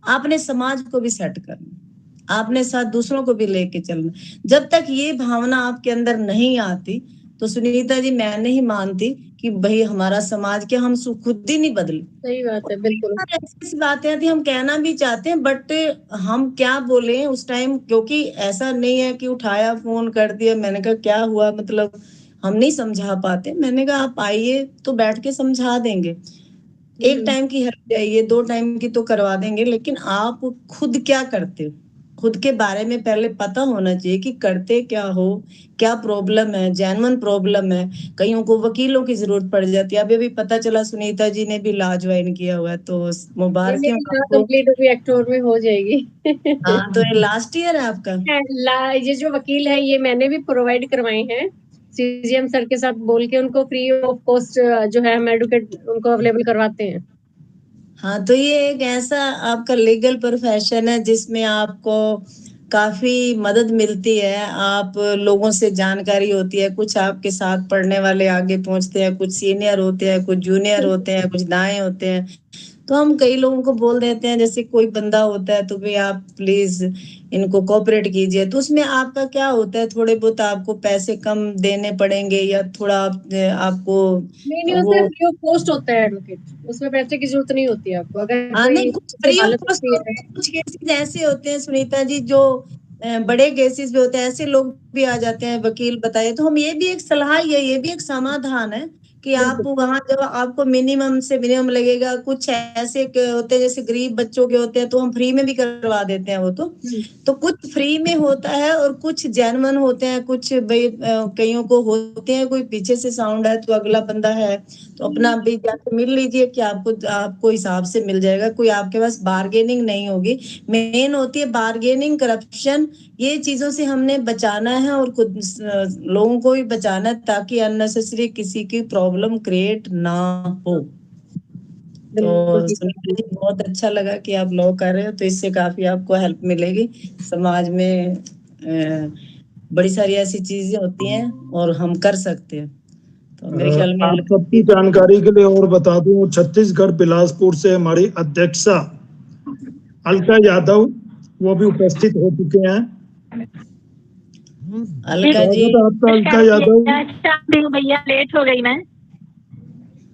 आपने समाज को भी सेट करना, आपने साथ दूसरों को भी लेके चलना। जब तक ये भावना आपके अंदर नहीं आती, तो सुनीता जी मैं नहीं मानती कि भाई हमारा समाज क्या, हम खुद ही नहीं बदले। सही बात है, बिल्कुल। ऐसी बातें आती, हम कहना भी चाहते हैं, बट हम क्या बोले उस टाइम, क्योंकि ऐसा नहीं है कि उठाया फोन कर दिया, मैंने कहा क्या हुआ, मतलब हम नहीं समझा पाते। मैंने कहा आप आइए तो बैठ के समझा देंगे, 1 टाइम की हेल्प चाहिए, 2 टाइम की तो करवा देंगे, लेकिन आप खुद क्या करते हो, खुद के बारे में पहले पता होना चाहिए कि करते क्या हो, क्या प्रॉब्लम है, जेन्युइन प्रॉब्लम है। कईयों को वकीलों की जरूरत पड़ जाती है। अभी भी पता चला सुनीता जी ने भी लॉ ज्वाइन किया हुआ है, तो मुबारक है आपको। कंप्लीट अभी अक्टूबर में हो जाएगी। हाँ, तो ये लास्ट ईयर है आपका? ये जो वकील है ये मैंने भी प्रोवाइड करवाए हैं, सीजीएम सर के साथ बोल के उनको फ्री ऑफ कॉस्ट जो है हम एडवोकेट उनको अवेलेबल करवाते हैं। हाँ, तो ये एक ऐसा आपका लीगल प्रोफेशन है जिसमें आपको काफी मदद मिलती है, आप लोगों से जानकारी होती है, कुछ आपके साथ पढ़ने वाले आगे पहुंचते हैं, कुछ सीनियर होते हैं, कुछ जूनियर होते हैं, कुछ दाएं होते हैं। तो हम कई लोगों को बोल देते हैं, जैसे कोई बंदा होता है तो भाई आप प्लीज इनको कोऑपरेट कीजिए, तो उसमें आपका क्या होता है, थोड़े बहुत आपको पैसे कम देने पड़ेंगे या थोड़ा आपको नहीं, वो उसमें फ्री ऑफ कॉस्ट होता है एडवोकेट, उसमें पैसे की जरूरत नहीं होती है आपको। अगर नहीं, कोई कुछ फ्री ऑफ हालत कॉस्ट होती होते है, हैं, कुछ केसेस ऐसे होते हैं सुनीता जी जो बड़े केसेस भी होते हैं, ऐसे लोग भी आ जाते हैं, वकील बताए। तो हम ये भी एक सलाह ही है, ये भी एक समाधान है कि आप वहां जब आपको मिनिमम से मिनिमम लगेगा, कुछ ऐसे होते हैं जैसे गरीब बच्चों के होते हैं तो हम फ्री में भी करवा देते हैं वो तो कुछ फ्री में होता है और कुछ जेन्युइन होते हैं, कुछ कईयों को होते हैं, कोई पीछे से साउंड है तो अगला बंदा है तो अपना भी जाके मिल लीजिए कि आपको हिसाब से मिल जाएगा, कोई आपके पास बार्गेनिंग नहीं होगी। मेन होती है बार्गेनिंग, करप्शन, ये चीजों से हमने बचाना है और खुद लोगों को भी बचाना है ताकि अननेसेसरी किसी की प्रॉब्लम क्रिएट ना हो। तो सुनीता जी बहुत अच्छा लगा कि आप लॉ कर रहे हो, तो इससे काफी आपको हेल्प मिलेगी। समाज में बड़ी सारी ऐसी चीजें होती हैं और हम कर सकते हैं। तो मेरे ख्याल में आप सबकी जानकारी के लिए और बता दूं, छत्तीसगढ़ बिलासपुर से हमारी अध्यक्षा अलका यादव वो भी उपस्थित हो चुके हैं। अलका जी, आपका अलका यादव। भैया लेट हो गई मैं।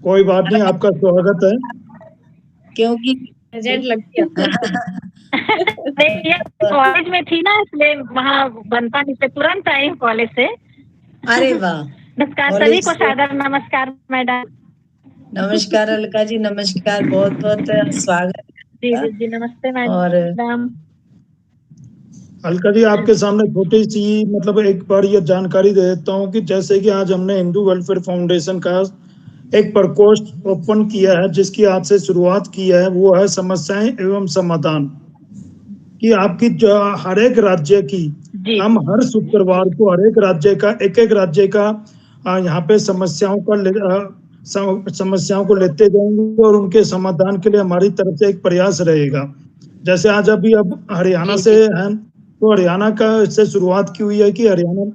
कोई बात नहीं, आपका स्वागत है। क्योंकि एजेंट लग गया। कॉलेज में थी ना, इसलिए वहाँ बनता नहीं, तुरंत आई कॉलेज से। अरे वाह, नमस्कार सभी को, सादर नमस्कार मैडम। नमस्कार अलका जी, नमस्कार, बहुत बहुत स्वागत। जी नमस्ते मैडम। अलका जी आपके सामने छोटी सी मतलब एक बार ये जानकारी दे देता हूँ कि जैसे कि आज हमने हिंदू वेलफेयर फाउंडेशन का एक प्रकोष्ठ ओपन किया है जिसकी आज से शुरुआत की है, वो है समस्याएं एवं समाधान। कि आपकी हर एक राज्य की हम हर शुक्रवार को हर एक राज्य का यहाँ पे समस्याओं को लेते जाएंगे और उनके समाधान के लिए हमारी तरफ से एक प्रयास रहेगा। जैसे आज अब हरियाणा से हैं, तो हरियाणा से शुरुआत की हुई है कि हरियाणा,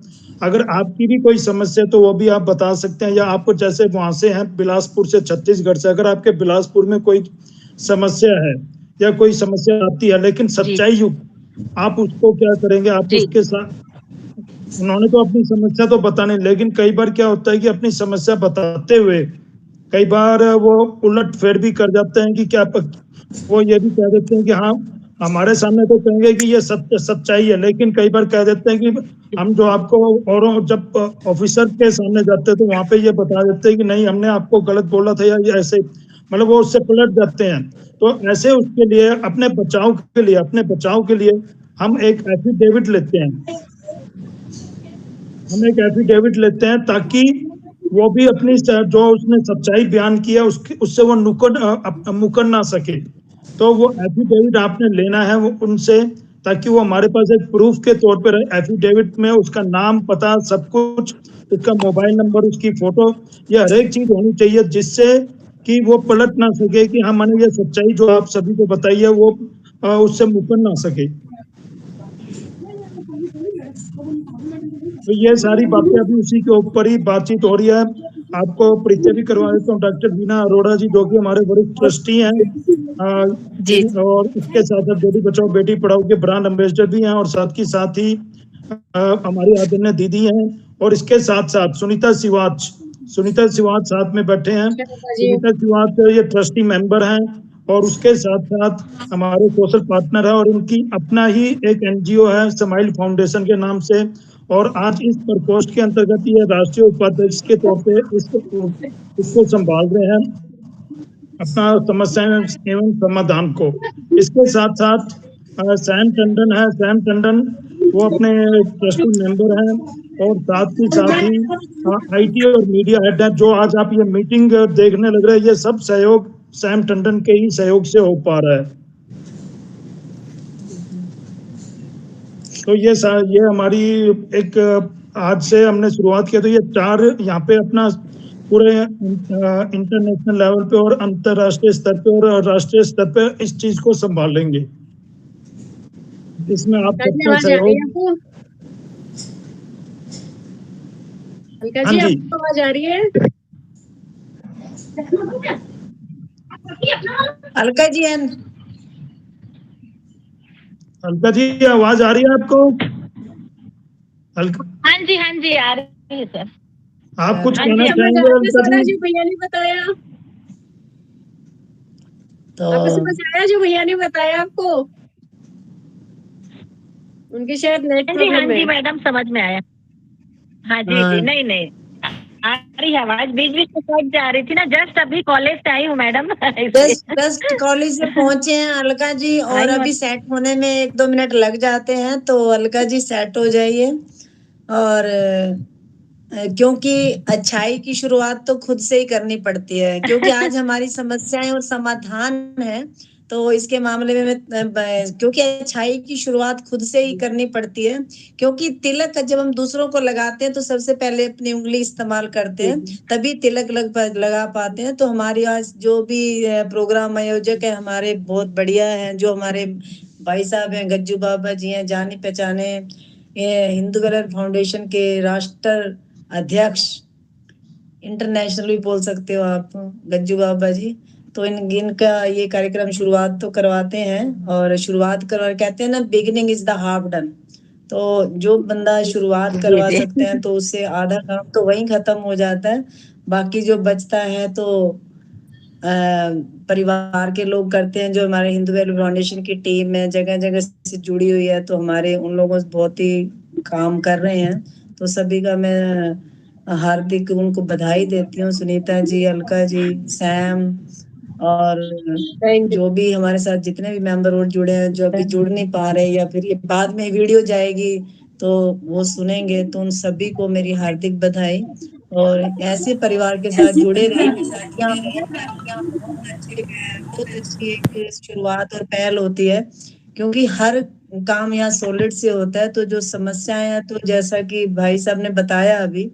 अगर आपकी भी कोई समस्या तो वो भी आप बता सकते हैं, या आपको जैसे वहां से हैं बिलासपुर से, छत्तीसगढ़ से, अगर आपके बिलासपुर में कोई समस्या है या कोई समस्या आती है लेकिन सच्चाई युक्त, आप उसको क्या करेंगे, आप उसके साथ, उन्होंने तो अपनी समस्या तो बताने, लेकिन कई बार क्या होता है कि अपनी समस्या बताते हुए कई बार वो उलट फेर भी कर जाते हैं कि क्या वो ये भी कह देते हैं कि हाँ हमारे सामने तो कहेंगे कि ये सच्चाई है, लेकिन कई बार कह देते हैं कि हम जो आपको, और जब ऑफिसर के सामने जाते हैं तो वहां पे ये बता देते हैं कि नहीं हमने आपको गलत बोला था या ये ऐसे, मतलब वो उससे पलट जाते हैं। तो ऐसे उसके लिए अपने बचाव के लिए हम एक एफिडेविट लेते हैं, ताकि वो भी अपनी जो उसने सच्चाई बयान किया उससे वो मुकर ना सके। तो वो एफिडेविट आपने लेना है वो उनसे, ताकि वो हमारे पास एक प्रूफ के तौर पर एफिडेविट में उसका नाम, पता, सब कुछ, उसका मोबाइल नंबर, उसकी फोटो, ये हर एक चीज होनी चाहिए, जिससे कि वो पलट ना सके कि हाँ मैंने ये सच्चाई जो आप सभी को बताई है वो उससे मुकर ना सके। तो ये सारी बातें अभी उसी के ऊपर ही बातचीत हो रही है। आपको परिचय भी करवा देता हूँ, डॉक्टर बीना अरोड़ा जी, जो कि हमारे वरिष्ठ ट्रस्टी हैं, और इसके साथ साथ बेटी बचाओ बेटी पढ़ाओ के ब्रांड एम्बेसडर भी हैं, और साथ ही हमारी आदरणीय दीदी हैं, और इसके साथ साथ सुनीता सिवाच साथ में बैठे हैं। सुनीता सिवाच ये ट्रस्टी मेंबर हैं, और उसके साथ साथ हमारे सोशल पार्टनर है, और इनकी अपना ही एक एनजीओ है स्माइल फाउंडेशन के नाम से, और आज इस प्रकोष्ठ के अंतर्गत ये राष्ट्रीय उपाध्यक्ष के तौर पे इसको संभाल रहे हैं, अपना समस्याएं एवं समाधान को। इसके साथ साथ सैम टंडन वो अपने ट्रस्टी मेंबर हैं, और साथ ही आईटी और मीडिया हेड है। जो आज आप ये मीटिंग देखने लग रहे हैं, ये सब सहयोग सैम टंडन के ही सहयोग से हो पा रहा है। तो ये हमारी एक आज से हमने शुरुआत किया, तो ये 4 यहाँ पे अपना पूरे इंटरनेशनल लेवल पे और अंतरराष्ट्रीय स्तर पे और राष्ट्रीय स्तर पे इस चीज को संभालेंगे। इसमें आप सबका सहयोग। अलका जी, आपको आवाज आ रही है? अलका जी आवाज आ रही है आपको? हाँ जी आ रही है सर। आप कुछ कहना चाहेंगे अलका जी? भैया ने बताया तो आपको समझ आया जो भैया ने बताया आपको? उनके शायद नेट प्रॉब्लम है। हाँ जी मैडम, समझ में आया। हाँ जी नहीं आ रही है आवाज, बीच में कट जा रही थी ना। जस्ट अभी कॉलेज से आई हूँ मैडम। जस्ट कॉलेज से पहुंचे हैं अलका जी, और अभी सेट होने में 1-2 मिनट लग जाते हैं, तो अलका जी सेट हो जाइए। और क्योंकि अच्छाई की शुरुआत तो खुद से ही करनी पड़ती है, क्योंकि आज हमारी समस्याएं और समाधान है, तो इसके मामले में क्योंकि अच्छाई की शुरुआत खुद से ही करनी पड़ती है। क्योंकि तिलक जब हम दूसरों को लगाते हैं तो सबसे पहले अपनी उंगली इस्तेमाल करते हैं, तभी तिलक लगा पाते हैं। तो हमारी आज जो भी प्रोग्राम आयोजक है हमारे बहुत बढ़िया हैं, जो हमारे भाई साहब हैं, गज्जू बाबा जी हैं, जाने पहचाने हिंदू वेलफेयर फाउंडेशन के राष्ट्र अध्यक्ष, इंटरनेशनल भी बोल सकते हो आप, गज्जू बाबा जी। तो इनका ये कार्यक्रम शुरुआत तो करवाते हैं, और शुरुआत कहते हैं ना, beginning is the half done. तो जो बंदा शुरुआत करवा सकते हैं तो उससे आधा काम तो वहीं खत्म हो जाता है। बाकी जो बचता है तो परिवार के लोग करते हैं, जो हमारे हिंदू वेलफेयर फाउंडेशन की टीम है, जगह जगह से जुड़ी हुई है, तो हमारे उन लोगों से बहुत ही काम कर रहे हैं। तो सभी का मैं हार्दिक उनको बधाई देती हूँ, सुनीता जी, अलका जी, सैम, और जो भी हमारे साथ जितने भी मेंबर और जुड़े हैं, जो अभी जुड़ नहीं पा रहे या फिर ये बाद में वीडियो जाएगी तो वो सुनेंगे, तो उन सभी को मेरी हार्दिक बधाई। और ऐसे परिवार के साथ जुड़े रहिए। बहुत अच्छी एक शुरुआत और पहल होती है, क्योंकि हर काम यहाँ सॉलिड से होता है, तो जो समस्याएं हैं तो जैसा कि भाई साहब ने बताया अभी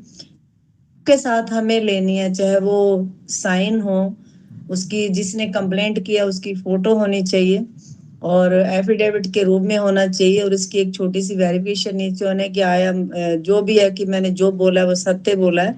के साथ हमें लेनी है, चाहे वो साइन हो, उसकी जिसने कंप्लेंट किया उसकी फोटो होनी चाहिए और एफिडेविट के रूप में होना चाहिए, और इसकी एक छोटी सी वेरिफिकेशन नीचे होने की आया जो भी है कि मैंने जो बोला है वो सत्य बोला है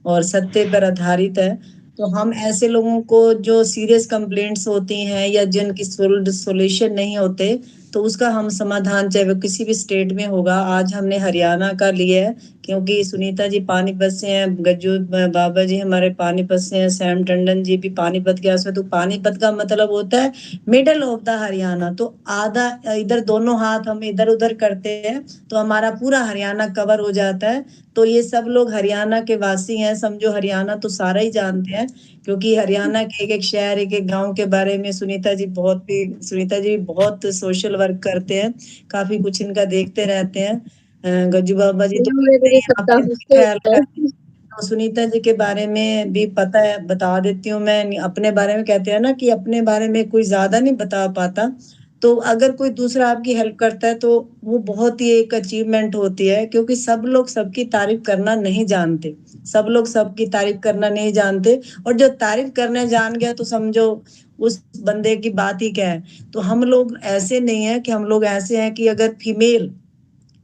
और सत्य पर आधारित है। तो हम ऐसे लोगों को जो सीरियस कंप्लेंट्स होती हैं या जिनकी सोल्यूशन नहीं होते, तो उसका हम समाधान चाहे वो किसी भी स्टेट में होगा। आज हमने हरियाणा का लिया है क्योंकि सुनीता जी पानीपत से हैं, गज्जू बाबा जी हमारे पानीपत से हैं, सैम टंडन जी भी पानीपत के आसपास। तो पानीपत का मतलब होता है मिडल ऑफ द हरियाणा, तो आधा इधर दोनों हाथ हम इधर उधर करते हैं तो हमारा पूरा हरियाणा कवर हो जाता है। तो ये सब लोग हरियाणा के वासी हैं, समझो हरियाणा तो सारा ही जानते हैं, क्योंकि हरियाणा के एक एक शहर एक एक गांव के बारे में सुनीता जी बहुत सोशल वर्क करते हैं, काफी कुछ इनका देखते रहते हैं। गज्जू बाबा जी तो मैं कहते भी ही हैं, सब आपने भी ख्याल समझते कर। हैं। तो सुनीता जी के बारे में भी पता है, बता देती हूँ मैं। अपने बारे में कहते हैं ना कि अपने बारे में कोई ज्यादा नहीं बता पाता, तो अगर कोई दूसरा आपकी हेल्प करता है तो वो बहुत ही एक अचीवमेंट होती है, क्योंकि सब लोग सबकी तारीफ करना नहीं जानते, सब लोग सबकी तारीफ करना नहीं जानते, और जो तारीफ करने जान गया तो समझो उस बंदे की बात ही क्या है। तो हम लोग ऐसे नहीं है कि हम लोग ऐसे हैं कि अगर फीमेल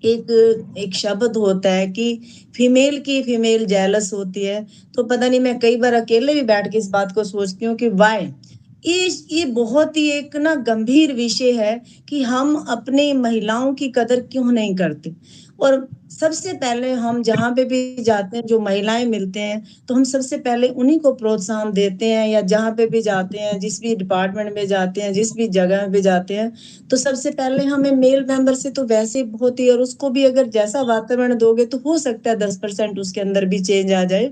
एक शब्द होता है कि फीमेल जेलस होती है, तो पता नहीं, मैं कई बार अकेले भी बैठ के इस बात को सोचती हूँ कि वाई ये बहुत ही एक ना गंभीर विषय है कि हम अपनी महिलाओं की कदर क्यों नहीं करते। और सबसे पहले हम जहाँ पे भी जाते हैं, जो महिलाएं मिलते हैं, तो हम सबसे पहले उन्हीं को प्रोत्साहन देते हैं, या जहाँ पे भी जाते हैं, जिस भी डिपार्टमेंट में जाते हैं, जिस भी जगह पे जाते हैं, तो सबसे पहले हमें मेल मेंबर से तो वैसे बहुत ही, और उसको भी अगर जैसा वातावरण दोगे तो हो सकता है 10% उसके अंदर भी चेंज आ जाए,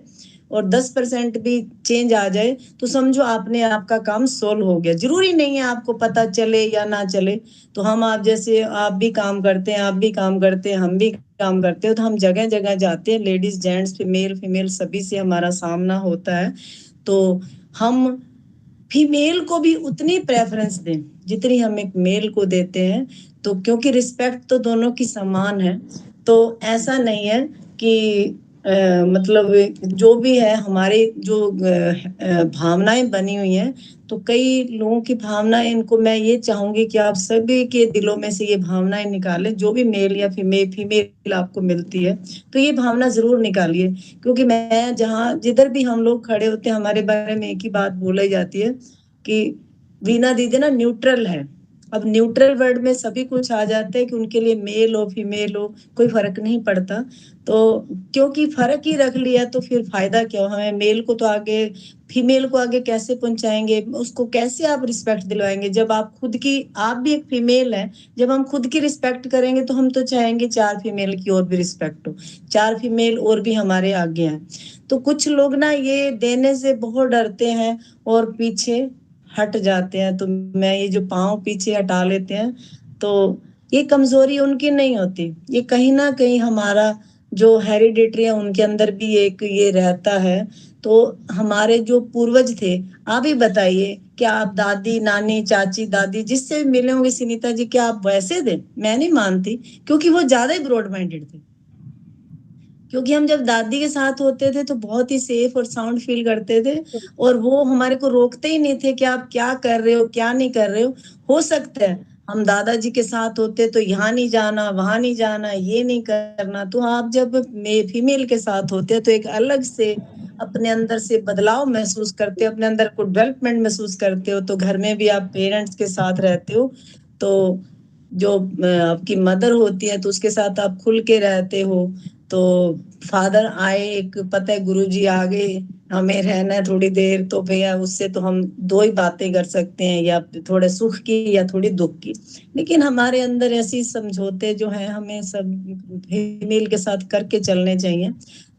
और 10% भी चेंज आ जाए तो समझो आपने आपका काम सोल्व हो गया। जरूरी नहीं है आपको पता चले या ना चले। तो हम आप जैसे आप भी काम करते हैं, आप भी काम करते हैं, हम भी काम करते हैं, तो हम जगह जगह जाते हैं, लेडीज जेंट्स फीमेल सभी से हमारा सामना होता है। तो हम फीमेल को भी उतनी प्रेफरेंस दें जितनी हम एक मेल को देते हैं, तो क्योंकि रिस्पेक्ट तो दोनों की समान है। तो ऐसा नहीं है कि मतलब जो भी है हमारी जो भावनाएं बनी हुई हैं, तो कई लोगों की भावनाएं, इनको मैं ये चाहूंगी कि आप सभी के दिलों में से ये भावनाएं निकालें, जो भी मेल या फीमेल आपको मिलती है तो ये भावना जरूर निकालिए। क्योंकि मैं जहाँ जिधर भी हम लोग खड़े होते हैं, हमारे बारे में एक ही बात बोली जाती है कि वीना दीदी ना न्यूट्रल है। अब न्यूट्रल वर्ड में सभी कुछ आ जाता है कि उनके लिए मेल हो फीमेल हो कोई फर्क नहीं पड़ता। तो क्योंकि फर्क ही रख लिया तो फिर फायदा क्या हो। हमें मेल को तो आगे, फीमेल को आगे कैसे पहुंचाएंगे, उसको कैसे आप रिस्पेक्ट दिलवाएंगे, जब आप खुद की, आप भी एक फीमेल है, जब हम खुद की रिस्पेक्ट करेंगे तो हम तो चाहेंगे 4 फीमेल की और भी रिस्पेक्ट हो, 4 फीमेल और भी हमारे आगे हैं। तो कुछ लोग ना ये देने से बहुत डरते हैं और पीछे हट जाते हैं, तो मैं ये जो पाँव पीछे हटा लेते हैं, तो ये कमजोरी उनकी नहीं होती, ये कहीं ना कहीं हमारा जो हेरिडिटरी है उनके अंदर भी एक ये रहता है। तो हमारे जो पूर्वज थे, आप ही बताइए, क्या आप दादी नानी चाची दादी जिससे भी मिले होंगे सुनीता जी, क्या आप वैसे थे? मैं नहीं मानती, क्योंकि वो ज्यादा ही ब्रॉड माइंडेड थे। क्योंकि हम जब दादी के साथ होते थे तो बहुत ही सेफ और साउंड फील करते थे, और वो हमारे को रोकते ही नहीं थे कि आप क्या कर रहे हो क्या नहीं कर रहे हो सकता है हम दादाजी के साथ होते तो यहाँ नहीं जाना वहां नहीं जाना ये नहीं करना। तो आप जब फीमेल के साथ होते हैं तो एक अलग से अपने अंदर से बदलाव महसूस करते हो, अपने अंदर को डेवलपमेंट महसूस करते हो। तो घर में भी आप पेरेंट्स के साथ रहते हो, तो जो आपकी मदर होती है तो उसके साथ आप खुल के रहते हो। तो फादर आए, एक पता है गुरुजी आ गए, हमें रहना है थोड़ी देर, तो भैया उससे तो हम दो ही बातें कर सकते हैं, या थोड़े सुख की या थोड़ी दुख की। लेकिन हमारे अंदर ऐसी समझौते जो है हमें सब फीमेल के साथ करके चलने चाहिए।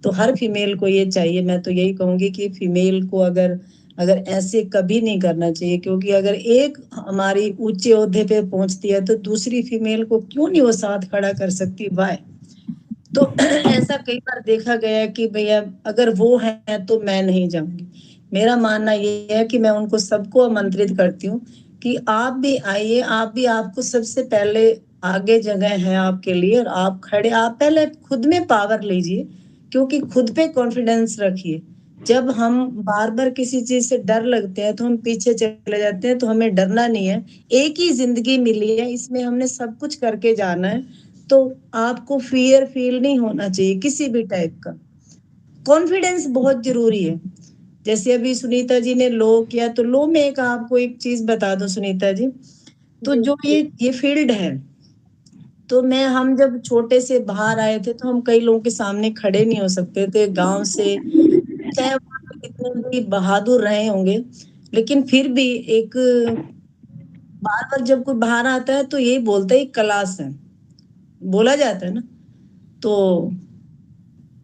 तो हर फीमेल को ये चाहिए, मैं तो यही कहूंगी कि फीमेल को अगर अगर ऐसे कभी नहीं करना चाहिए, क्योंकि अगर एक हमारी ऊंचे ओहदे पे पहुंचती है तो दूसरी फीमेल को क्यों नहीं वो साथ खड़ा कर सकती, वाई। तो ऐसा कई बार देखा गया है कि भैया अगर वो है तो मैं नहीं जाऊंगी। मेरा मानना ये है कि मैं उनको सबको आमंत्रित करती हूँ कि आप भी आइए, आप भी, आपको सबसे पहले आगे जगह है आपके लिए, और आप खड़े, आप पहले खुद में पावर लीजिए, क्योंकि खुद पे कॉन्फिडेंस रखिए। जब हम बार बार किसी चीज से डर लगते हैं तो हम पीछे चले जाते हैं, तो हमें डरना नहीं है। एक ही जिंदगी मिली है, इसमें हमने सब कुछ करके जाना है, तो आपको फियर फील नहीं होना चाहिए किसी भी टाइप का। कॉन्फिडेंस बहुत जरूरी है। जैसे अभी सुनीता जी ने लो किया, तो लो में एक आपको एक चीज बता दो सुनीता जी, तो जो ये फील्ड है, तो हम जब छोटे से बाहर आए थे, तो हम कई लोगों के सामने खड़े नहीं हो सकते थे गांव से, चाहे वो कितने भी बहादुर रहे होंगे, लेकिन फिर भी एक बार बार जब कोई बाहर आता है तो यही बोलता है क्लास है, बोला जाता है ना, तो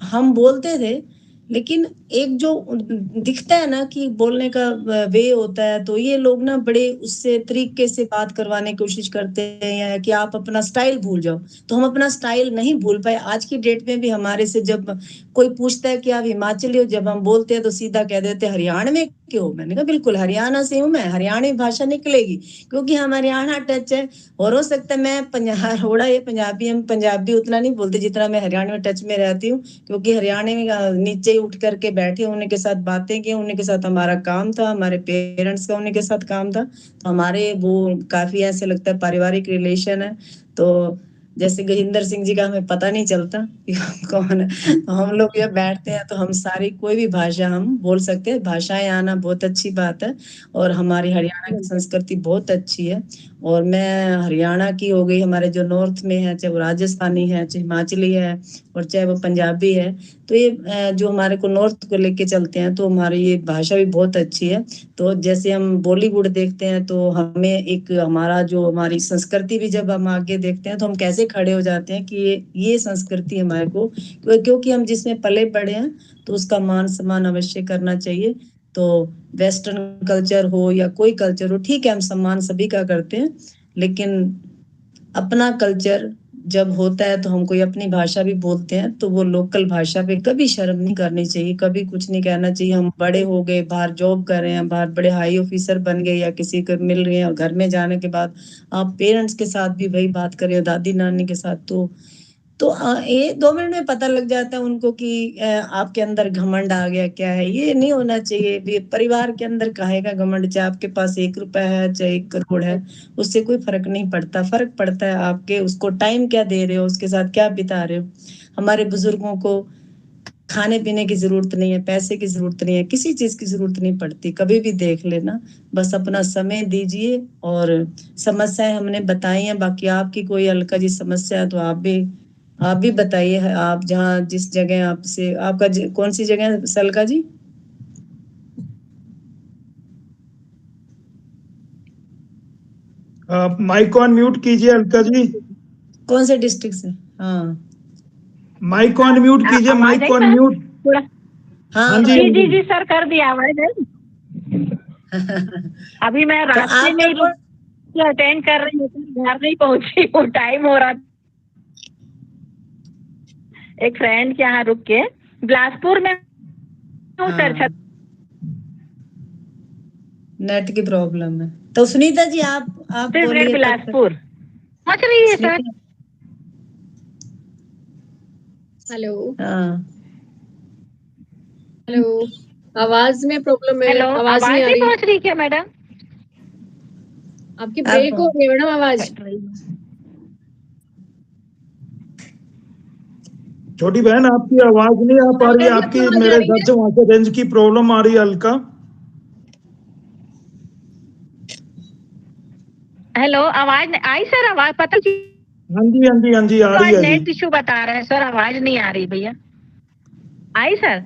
हम बोलते थे। लेकिन एक जो दिखता है ना कि बोलने का वे होता है, तो ये लोग ना बड़े उससे तरीके से बात करवाने की कोशिश करते हैं, या कि आप अपना स्टाइल भूल जाओ। तो हम अपना स्टाइल नहीं भूल पाए। आज की डेट में भी हमारे से जब कोई पूछता है कि आप हिमाचली हो, जब हम बोलते हैं तो सीधा कह देते हैं हरियाणा में क्यों। मैंने कहा बिल्कुल हरियाणा से हूँ मैं, हरियाणवी भाषा निकलेगी, क्योंकि हम हरियाणा टच है। और हो सकता है मैं थोड़ा ये पंजाबी, हम पंजाबी उतना नहीं बोलते जितना मैं हरियाणवी टच में रहती हूँ, क्योंकि हरियाणा में नीचे उठ करके बैठे, उन्हीं के साथ बातें की, उन्हीं के साथ हमारा काम था, हमारे पेरेंट्स का उन्हीं के साथ काम था, तो हमारे वो काफी ऐसे लगता है पारिवारिक रिलेशन है। तो जैसे गजेंद्र सिंह जी का हमें पता नहीं चलता कि कौन है, तो हम लोग जब बैठते हैं तो हम सारी कोई भी भाषा हम बोल सकते हैं। भाषाएं आना बहुत अच्छी बात है, और हमारी हरियाणा की संस्कृति बहुत अच्छी है। और मैं हरियाणा की हो गई, हमारे जो नॉर्थ में है, चाहे वो राजस्थानी है, चाहे हिमाचली है, और चाहे वो पंजाबी है, तो ये जो हमारे को नॉर्थ को लेके चलते हैं, तो हमारी ये भाषा भी बहुत अच्छी है। तो जैसे हम बॉलीवुड देखते हैं, तो हमें एक हमारा जो हमारी संस्कृति भी जब हम आगे देखते हैं, तो हम कैसे खड़े हो जाते हैं कि ये संस्कृति हमारे को, क्योंकि हम जिसमें पले बड़े हैं, तो उसका मान सम्मान अवश्य करना चाहिए। तो वेस्टर्न कल्चर हो या कोई कल्चर हो, ठीक है, हम सम्मान सभी का करते हैं, लेकिन अपना कल्चर जब होता है तो हम कोई अपनी भाषा भी बोलते हैं, तो वो लोकल भाषा पे कभी शर्म नहीं करनी चाहिए, कभी कुछ नहीं कहना चाहिए। हम बड़े हो गए, बाहर जॉब कर रहे हैं, बाहर बड़े हाई ऑफिसर बन गए, या किसी को मिल रहे हैं, और घर में जाने के बाद आप पेरेंट्स के साथ भी वही बात करें, दादी नानी के साथ, तो ये 2 मिनट में पता लग जाता है उनको कि आपके अंदर घमंड आ गया क्या है। ये नहीं होना चाहिए। परिवार के अंदर काहे का घमंड, चाहे आपके पास 1 रुपया है चाहे 1 करोड़ है, उससे कोई फर्क नहीं पड़ता। फर्क पड़ता है आपके उसको टाइम क्या दे रहे हो, उसके साथ क्या बिता रहे हो। हमारे बुजुर्गों को खाने पीने की जरूरत नहीं है, पैसे की जरूरत नहीं है, किसी चीज की जरूरत नहीं पड़ती। कभी भी देख लेना, बस अपना समय दीजिए। और समस्याएं हमने बताई हैं, बाकी आपकी कोई हल्का जी समस्या है तो आप भी बताइए। आप जहाँ जिस जगह आपसे आपका कौन सी जगह है सलका जी? आप माइक ऑन म्यूट कीजिए अलका जी। कौन से डिस्ट्रिक्ट से? हाँ, माइक ऑन म्यूट कीजिए, आवाज mic I on sir? Mute. थोड़ा हाँ हाँ, जी, जी जी जी सर, कर दिया आवाज है। अभी मैं तो रास्ते में आपका ही अटेंड कर रही हूँ, घर नहीं पहुंची हूँ, टाइम हो रहा। एक फ्रेंड के यहाँ रुक के बिलासपुर में हूँ सर। नेट की प्रॉब्लम है। तो सुनीता जी आप बोलिए। बिलासपुर पहुंच रही है सर। हेलो हाँ, हेलो, आवाज में प्रॉब्लम है, हेलो, आवाज नहीं आ रही। पहुंच रही क्या मैडम? आपकी ब्रेक हो रही है मैडम आवाज। छोटी बहन आपकी आवाज नहीं आ पा रही है, आपकी मेरे हिसाब से वहां से रेंज की प्रॉब्लम आ रही है अलका। हेलो, आवाज आई सर? आवाज पता नहीं हाँ जी हाँ जी हाँ जी, आ रही है नेट जी। इशू बता रहे हैं सर, आवाज नहीं आ रही भैया। आई सर?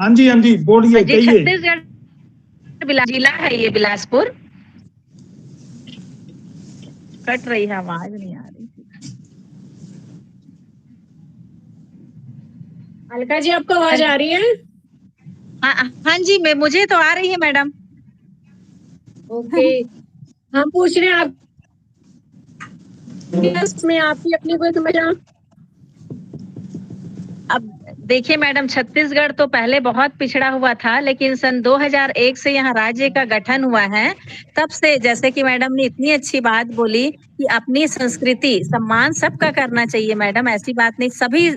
हाँ जी बोलिए, जी, कहिए। छत्तीसगढ़ जिला है ये बिलासपुर। कट रही है, आवाज नहीं आ रही। अलका जी आपको आवाज आ रही है? हाँ जी, मुझे तो आ रही है मैडम। ओके, हम पूछ रहे हैं आप में आपकी अपनी कोई समस्या? अब देखिए मैडम, छत्तीसगढ़ तो पहले बहुत पिछड़ा हुआ था, लेकिन सन 2001 से यहाँ राज्य का गठन हुआ है। तब से, जैसे कि मैडम ने इतनी अच्छी बात बोली कि अपनी संस्कृति सम्मान सबका करना चाहिए मैडम, ऐसी बात नहीं, सभी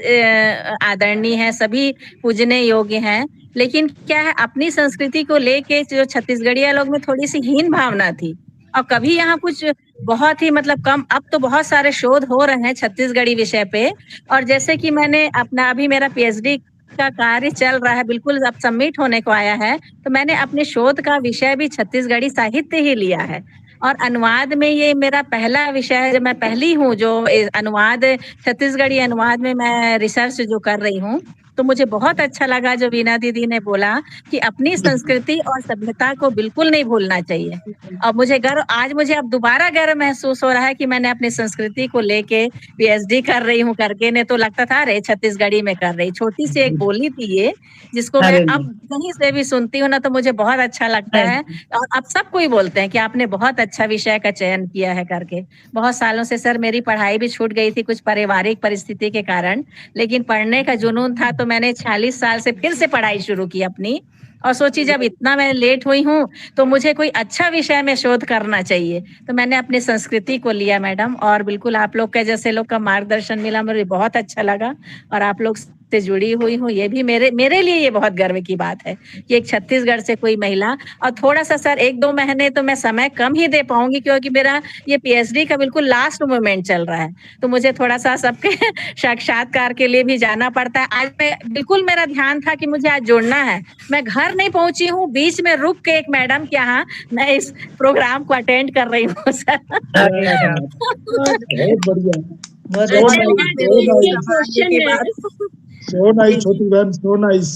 आदरणीय हैं, सभी पूजने योग्य हैं। लेकिन क्या है, अपनी संस्कृति को लेके जो छत्तीसगढ़िया लोग में थोड़ी सी हीन भावना थी, और कभी यहाँ कुछ बहुत ही मतलब कम, अब तो बहुत सारे शोध हो रहे हैं छत्तीसगढ़ी विषय पे। और जैसे कि मैंने अपना, अभी मेरा पीएचडी का कार्य चल रहा है, बिल्कुल अब सबमिट होने को आया है, तो मैंने अपने शोध का विषय भी छत्तीसगढ़ी साहित्य ही लिया है। और अनुवाद में ये मेरा पहला विषय है, जो मैं पहली हूँ जो अनुवाद, छत्तीसगढ़ी अनुवाद में मैं रिसर्च जो कर रही हूँ। तो मुझे बहुत अच्छा लगा जो वीणा दीदी ने बोला कि अपनी संस्कृति और सभ्यता को बिल्कुल नहीं भूलना चाहिए। और मुझे गर्व, आज मुझे अब दोबारा गर्व महसूस हो रहा है कि मैंने अपनी संस्कृति को लेके पीएचडी कर रही हूँ करके, ने तो लगता था अरे छत्तीसगढ़ी में कर रही। छोटी सी एक बोली थी ये, जिसको मैं अब कहीं से भी सुनती हूँ ना तो मुझे बहुत अच्छा लगता है। और अब सब कोई बोलते हैं कि आपने बहुत अच्छा विषय का चयन किया है करके। बहुत सालों से सर मेरी पढ़ाई भी छूट गई थी कुछ पारिवारिक परिस्थिति के कारण, लेकिन पढ़ने का जुनून था तो मैंने 40 साल से फिर से पढ़ाई शुरू की अपनी। और सोची जब इतना मैं लेट हुई हूँ तो मुझे कोई अच्छा विषय में शोध करना चाहिए, तो मैंने अपनी संस्कृति को लिया मैडम। और बिल्कुल आप लोग के जैसे लोग का मार्गदर्शन मिला, मुझे बहुत अच्छा लगा। और आप लोग से जुड़ी हुई हूँ, ये भी मेरे लिए ये बहुत गर्व की बात है कि एक छत्तीसगढ़ से कोई महिला। और थोड़ा सा सर 1-2 महीने तो मैं समय कम ही दे पाऊंगी, क्योंकि मेरा ये पीएचडी का बिल्कुल लास्ट मोमेंट चल रहा है, तो मुझे थोड़ा सा सबके साक्षात्कार के लिए भी जाना पड़ता है। आज मैं बिल्कुल, मेरा ध्यान था कि मुझे आज जुड़ना है, मैं घर नहीं पहुंची हूँ, बीच में रुक के एक मैडम के यहाँ मैं इस प्रोग्राम को अटेंड कर रही हूँ सर। सो नाइस छोटी बहन, सो नाइस।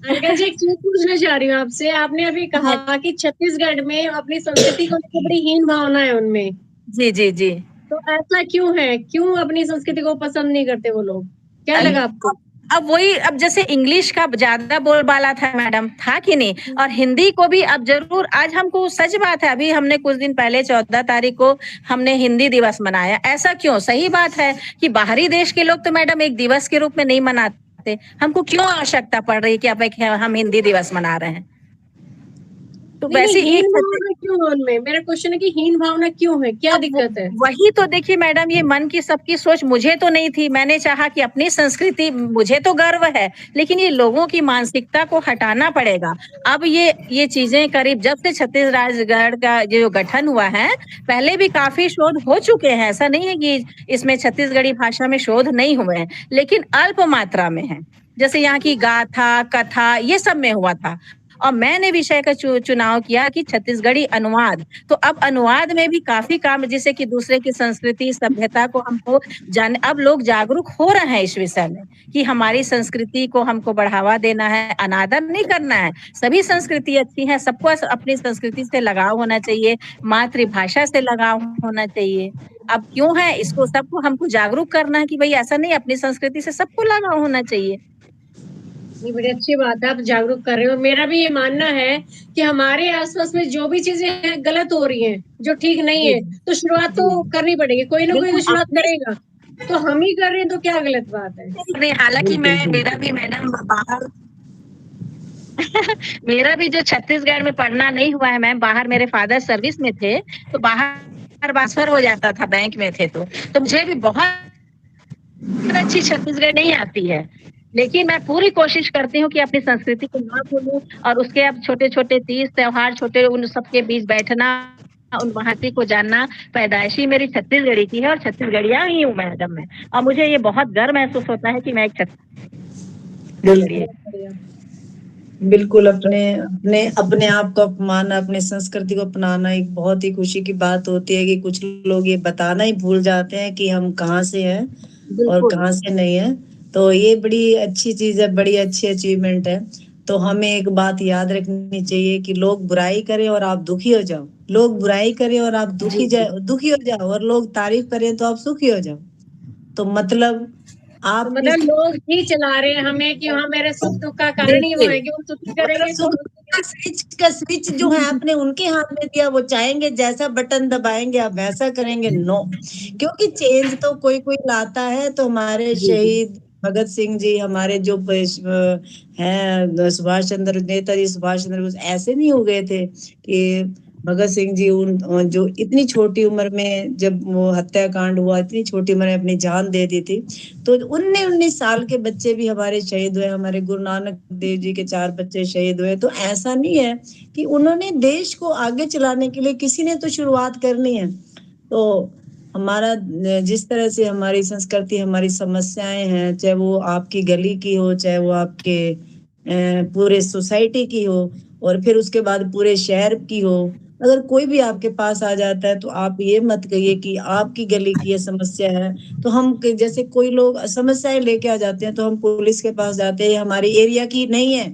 अंकल जी एक चीज पूछना चाह रही हूँ आपसे, आपने अभी कहा कि छत्तीसगढ़ में अपनी संस्कृति को लेकर बड़ी हीन भावना है उनमें। जी जी जी। तो ऐसा क्यों है, क्यों अपनी संस्कृति को पसंद नहीं करते वो लोग, क्या लगा आपको? अब वही, अब जैसे इंग्लिश का ज्यादा बोलबाला था मैडम, था कि नहीं, और हिंदी को भी अब जरूर, आज हमको सच बात है, अभी हमने कुछ दिन पहले 14 तारीख को हमने हिंदी दिवस मनाया। ऐसा क्यों? सही बात है कि बाहरी देश के लोग तो मैडम एक दिवस के रूप में नहीं मनाते, हमको क्यों आवश्यकता पड़ रही है कि अब हम हिंदी दिवस मना रहे हैं? तो वैसे ही हीन भावना क्यों है उनमें? मेरा क्वेश्चन है कि हीन भावना क्यों है, क्या दिक्कत है? वही तो देखिए मैडम, ये मन की सबकी सोच, मुझे तो नहीं थी। मैंने चाहा कि अपनी संस्कृति, मुझे तो गर्व है, लेकिन ये लोगों की मानसिकता को हटाना पड़ेगा। अब ये चीजें करीब जब से छत्तीसगढ़ का जो गठन हुआ है, पहले भी काफी शोध हो चुके हैं, ऐसा नहीं है कि इसमें छत्तीसगढ़ी भाषा में शोध नहीं हुए हैं, लेकिन अल्प मात्रा में है। जैसे यहाँ की गाथा, कथा, ये सब में हुआ था। और मैंने विषय का चुनाव किया कि छत्तीसगढ़ी अनुवाद। तो अब अनुवाद में भी काफी काम, जिससे कि दूसरे की संस्कृति सभ्यता को हमको जाने, अब लोग जागरूक हो रहे हैं इस विषय में कि हमारी संस्कृति को हमको बढ़ावा देना है, अनादर नहीं करना है। सभी संस्कृति अच्छी है, सबको अपनी संस्कृति से लगाव होना चाहिए, मातृभाषा से लगाव होना चाहिए। अब क्यों है, इसको सबको हमको जागरूक करना है कि भाई ऐसा नहीं, अपनी संस्कृति से सबको लगाव होना चाहिए। ये बड़ी अच्छी बात है, आप जागरूक कर रहे हो। मेरा भी ये मानना है कि हमारे आसपास में जो भी चीजें गलत हो रही हैं, जो ठीक नहीं है, तो शुरुआत तो करनी पड़ेगी, कोई ना कोई तो शुरुआत करेगा। तो हम ही कर रहे हैं तो क्या गलत बात है? नहीं, हालांकि मेरा भी मैडम बाहर मेरा भी जो छत्तीसगढ़ में पढ़ना नहीं हुआ है मैम, बाहर मेरे फादर सर्विस में थे, तो बाहर ट्रांसफर हो जाता था, बैंक में थे, तो मुझे भी बहुत अच्छी छत्तीसगढ़ नहीं आती है, लेकिन मैं पूरी कोशिश करती हूँ कि अपनी संस्कृति को ना भूलूं। और उसके अब छोटे छोटे तीज त्योहार, छोटे उन सबके बीच बैठना, उन महत्व को जानना, पैदाइशी मेरी छत्तीसगढ़ी की है और छत्तीसगढ़िया ही हूँ मैडम मैं। और मुझे ये बहुत गर्व महसूस होता है कि मैं एक छत्तीसगढ़ी। बिल्कुल, अपने आप को अपनाना, अपने संस्कृति को अपनाना एक बहुत ही खुशी की बात होती है कि कुछ लोग ये बताना ही भूल जाते हैं कि हम कहाँ से हैं और कहाँ से नहीं है। तो ये बड़ी अच्छी चीज है, बड़ी अच्छी अचीवमेंट है। तो हमें एक बात याद रखनी चाहिए कि लोग बुराई करें और आप दुखी हो जाओ, लोग बुराई करें और आप दुखी हो जाओ, और लोग तारीफ करें तो आप सुखी हो जाओ। तो मतलब आप लोग ही चला रहे हैं हमें कि हाँ मेरे सुख दुख का कारण ही वो है कि वो सुखी करेंगे। स्विच जो है आपने उनके हाथ में दिया, वो चाहेंगे जैसा बटन दबाएंगे आप वैसा करेंगे। नो, क्योंकि चेंज तो कोई लाता है। तो हमारे शहीद, भगत सिंह जी, हमारे जो हैं सुभाष चंद्र, नेताजी सुभाष चंद्र बोस, ऐसे नहीं हो गए थे कि भगत सिंह जी उन जो इतनी छोटी उम्र में जब वो हत्याकांड हुआ, इतनी छोटी उम्र में अपनी जान दे दी थी। तो 19 साल के बच्चे भी हमारे शहीद हुए, हमारे गुरु नानक देव जी के 4 बच्चे शहीद हुए। तो ऐसा नहीं है कि उन्होंने देश को आगे चलाने के लिए किसी ने तो शुरुआत करनी है। तो हमारा जिस तरह से हमारी संस्कृति, हमारी समस्याएं हैं, चाहे वो आपकी गली की हो, चाहे वो आपके पूरे सोसाइटी की हो, और फिर उसके बाद पूरे शहर की हो, अगर कोई भी आपके पास आ जाता है तो आप ये मत कहिए कि आपकी गली की ये समस्या है। तो हम जैसे कोई लोग समस्याएं लेके आ जाते हैं तो हम पुलिस के पास जाते हैं, हमारी एरिया की नहीं है।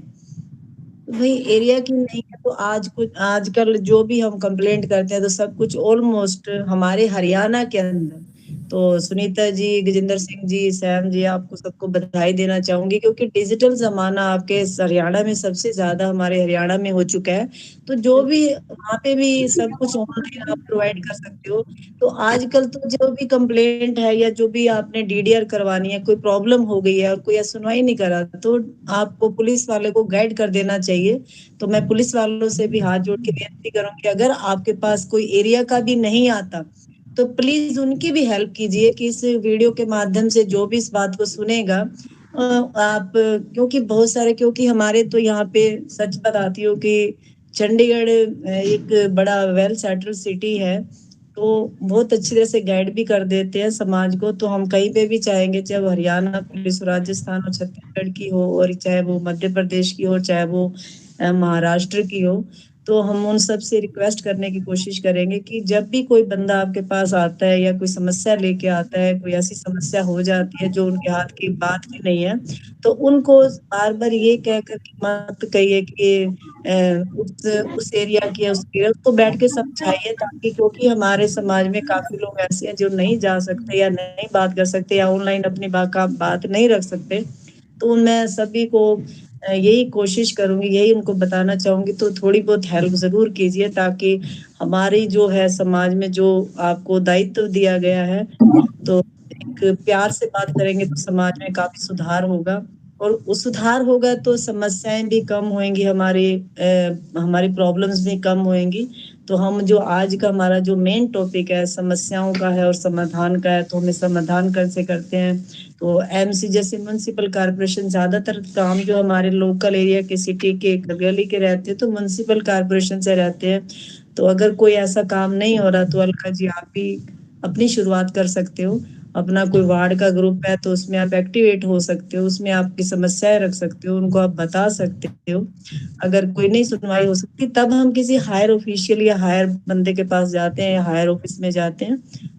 तो भाई एरिया की नहीं है तो आजकल जो भी हम कंप्लेंट करते हैं तो सब कुछ ऑलमोस्ट हमारे हरियाणा के अंदर। तो सुनीता जी, गजेंद्र सिंह जी, सैम जी, आपको सबको बधाई देना चाहूंगी, क्योंकि डिजिटल जमाना आपके हरियाणा में सबसे ज्यादा हमारे हरियाणा में हो चुका है। तो जो भी वहाँ पे भी सब कुछ ऑनलाइन आप प्रोवाइड कर सकते हो। तो आजकल तो जो भी कंप्लेंट है या जो भी आपने डीडीआर करवानी है, कोई प्रॉब्लम हो गई है और कोई सुनवाई नहीं करा, तो आपको पुलिस वाले को गाइड कर देना चाहिए। तो मैं पुलिस वालों से भी हाथ जोड़ के विनती करूंगी, अगर आपके पास कोई एरिया का भी नहीं आता तो प्लीज उनकी भी हेल्प कीजिए कि इस वीडियो के माध्यम से जो भी इस बात को सुनेगा आप, क्योंकि बहुत सारे, क्योंकि हमारे तो यहाँ पे सच बताती हूँ कि चंडीगढ़ एक बड़ा वेल सेटल्ड सिटी है, तो बहुत अच्छी तरह से गाइड भी कर देते हैं समाज को। तो हम कहीं पे भी चाहेंगे, चाहे वो हरियाणा पुलिस, राजस्थान और छत्तीसगढ़ की हो, और चाहे वो मध्य प्रदेश की हो, चाहे वो महाराष्ट्र की हो, तो हम उन सब से रिक्वेस्ट करने की कोशिश करेंगे कि जब भी कोई बंदा आपके पास आता है या कोई समस्या लेके आता है, कोई ऐसी समस्या हो जाती है जो उनके हाथ की बात की नहीं है, तो उनको बार बार ये कहकर मत कहिए कि उस एरिया की उस एरिया को बैठ के समझाइए, ताकि, क्योंकि हमारे समाज में काफी लोग ऐसे हैं जो नहीं जा सकते या नहीं बात कर सकते या ऑनलाइन अपनी बात नहीं रख सकते। तो मैं सभी को यही कोशिश करूंगी, यही उनको बताना चाहूंगी, तो थोड़ी बहुत हेल्प जरूर कीजिए, ताकि हमारी जो है समाज में जो आपको दायित्व दिया गया है, तो एक प्यार से बात करेंगे तो समाज में काफी सुधार होगा, और उस सुधार होगा तो समस्याएं भी कम होंगी, हमारी प्रॉब्लम्स भी कम होंगी। तो हम जो आज का हमारा जो मेन टॉपिक है समस्याओं का है और समाधान का है, तो हम समाधान कैसे करते हैं। तो एमसी जैसे म्युनिसिपल कॉर्पोरेशन, ज्यादातर काम जो हमारे लोकल एरिया के, सिटी के, गली के रहते हैं तो म्युनिसिपल कॉर्पोरेशन से रहते हैं। तो अगर कोई ऐसा काम नहीं हो रहा तो अलका जी आप भी अपनी शुरुआत कर सकते हो, अपना कोई वार्ड का ग्रुप है तो उसमें आप एक्टिवेट हो सकते हो, उसमें आपकी समस्याएं रख सकते हो, उनको आप बता सकते हो। अगर कोई नहीं सुनवाई हो सकती तब हम किसी हायर ऑफिशियल या हायर बंदे के पास जाते हैं या हायर ऑफिस में जाते हैं।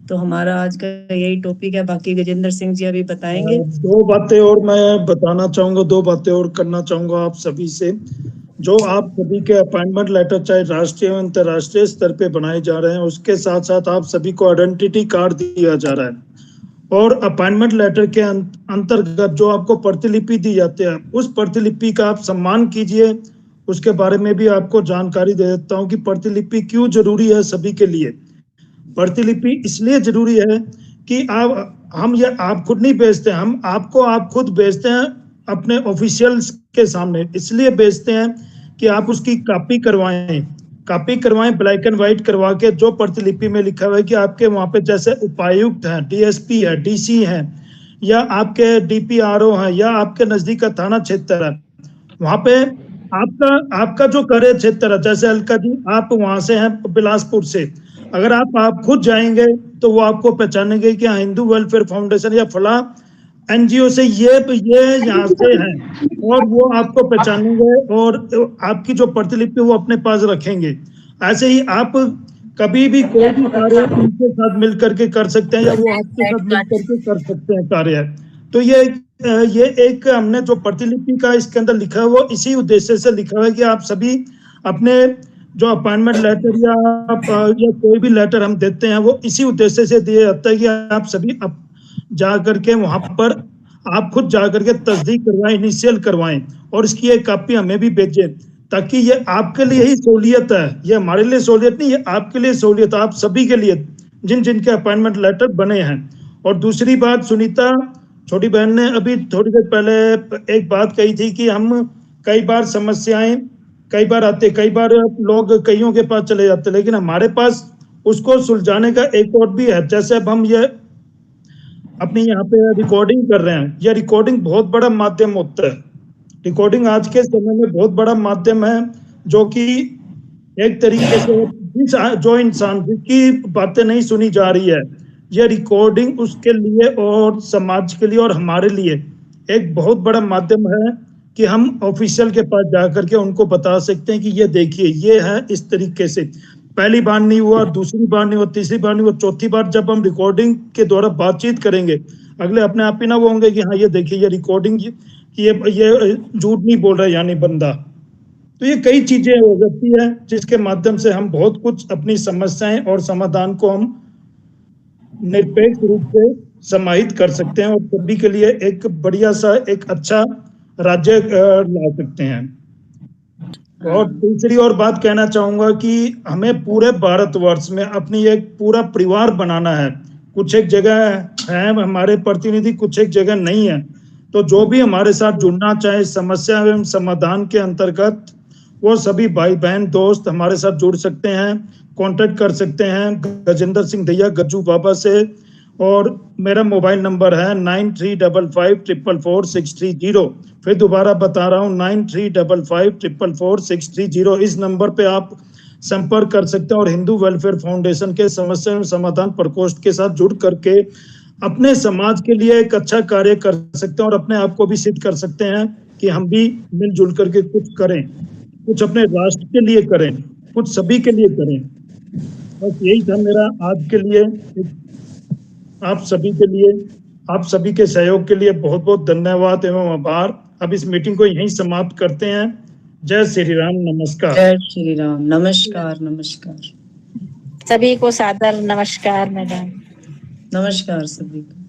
तो हमारा आज का यही टॉपिक है, बाकी गजेंद्र सिंह जी अभी बताएंगे। 2 बातें और मैं बताना चाहूंगा, 2 बातें और करना चाहूंगा आप सभी से। जो आप सभी के अपॉइंटमेंट लेटर चाहे राष्ट्रीय और अंतर्राष्ट्रीय स्तर पे बनाए जा रहे हैं, उसके साथ साथ आप सभी को आइडेंटिटी कार्ड दिया जा रहा है, और अपॉइंटमेंट लेटर के अंतर्गत जो आपको प्रतिलिपि दी जाती है, उस प्रतिलिपि का आप सम्मान कीजिए। उसके बारे में भी आपको जानकारी दे देता हूँ कि प्रतिलिपि क्यों जरूरी है सभी के लिए। प्रतिलिपि इसलिए जरूरी है कि आप खुद नहीं बेचते, हम आपको आप खुद बेचते हैं अपने ऑफिशियल्स के सामने। इसलिए बेचते हैं कि आप उसकी कॉपी करवाएं ब्लैक एंड व्हाइट करवा के, जो प्रतिलिपि में लिखा हुआ है कि आपके वहां पे जैसे उपायुक्त हैं, डीएसपी है, डीसी हैं, या आपके डीपीआरओ हैं, या आपके नजदीक का थाना क्षेत्र है, वहां पे आपका जो कार्य क्षेत्र है, जैसे अलका जी आप वहां से हैं बिलासपुर से, अगर आप खुद जाएंगे तो वो आपको पहचानेंगे कि हिंदू वेलफेयर फाउंडेशन या फला एनजीओ से ये यहाँ से हैं, और वो आपको पहचानेंगे और आपकी जो प्रतिलिपि वो अपने पास रखेंगे। ऐसे ही आप कभी भी कोई भी कार्य उनके साथ मिल करके कर सकते हैं, या वो आपके साथ मिल करके कर सकते हैं कार्य। तो ये एक हमने जो प्रतिलिपि का इसके अंदर लिखा है वो इसी उद्देश्य से लिखा है कि आप सभी अपने जो अपॉइंटमेंट लेटर या कोई भी लेटर हम देते हैं वो इसी उद्देश्य से दिया जाता है कि आप सभी जा करके वहां पर आप खुद जा करके तस्दीक करवाएं, इनिशियल करवाएं, और इसकी एक कॉपी हमें भी भेजें, ताकि ये आपके लिए ही सहूलियत है, ये हमारे लिए सहूलियत नहीं, ये आपके लिए सहूलियत, आप सभी के लिए जिनके अपॉइंटमेंट लेटर बने हैं। और दूसरी बात, सुनीता छोटी बहन ने अभी थोड़ी देर पहले एक बात कही थी कि हम कई बार समस्याएं कई बार आते, कई बार लोग कईयों के पास चले जाते, लेकिन हमारे पास उसको सुलझाने का एक और भी है। जैसे अब हम ये अपनी यहाँ पे रिकॉर्डिंग कर रहे हैं, ये रिकॉर्डिंग बहुत बड़ा माध्यम होता है। रिकॉर्डिंग आज के समय में बहुत बड़ा माध्यम है, जो कि एक तरीके से जो इंसान की बातें नहीं सुनी जा रही है, ये रिकॉर्डिंग उसके लिए और समाज के लिए और हमारे लिए एक बहुत बड़ा माध्यम है कि हम ऑफिशियल के पास जाकर के उनको बता सकते हैं कि ये देखिए, ये है इस तरीके से। पहली बार नहीं हुआ, दूसरी बार नहीं हुआ, तीसरी बार नहीं हुआ, चौथी बार जब हम रिकॉर्डिंग के द्वारा बातचीत करेंगे, अगले अपने आप ही ना वो होंगे कि हाँ ये देखिए ये रिकॉर्डिंग, ये झूठ नहीं बोल रहा है यानी बंदा। तो ये कई चीजें हो जाती है जिसके माध्यम से हम बहुत कुछ अपनी समस्याएं और समाधान को हम निरपेक्ष रूप से समाहित कर सकते हैं और सभी के लिए एक बढ़िया सा एक अच्छा राज्य ला सकते हैं। और दूसरी और बात कहना चाहूंगा कि हमें पूरे भारतवर्ष में अपनी एक पूरा परिवार बनाना है। कुछ एक जगह है हमारे प्रतिनिधि, कुछ एक जगह नहीं है। तो जो भी हमारे साथ जुड़ना चाहे समस्या एवं समाधान के अंतर्गत, वो सभी भाई बहन दोस्त हमारे साथ जुड़ सकते हैं, कांटेक्ट कर सकते हैं गजेंद्र सिंह दैया गज्जू बाबा से। और मेरा मोबाइल नंबर है 9355444630। फिर दोबारा बता रहा हूँ 9355444630। इस नंबर पे आप संपर्क कर सकते हैं और हिंदू वेलफेयर फाउंडेशन के समस्या एवं समाधान प्रकोष्ठ के साथ जुड़ करके अपने समाज के लिए एक अच्छा कार्य कर सकते हैं और अपने आप को भी सिद्ध कर सकते हैं कि हम भी मिलजुल करके कुछ करें, कुछ अपने राष्ट्र के लिए करें, कुछ सभी के लिए करें। बस यही था मेरा आज के लिए। आप सभी के लिए, आप सभी के सहयोग के लिए बहुत बहुत धन्यवाद एवं आभार। अब इस मीटिंग को यहीं समाप्त करते हैं। जय श्री राम, नमस्कार। जय श्री राम, नमस्कार। नमस्कार सभी को सादर नमस्कार मैडम। नमस्कार सभी को।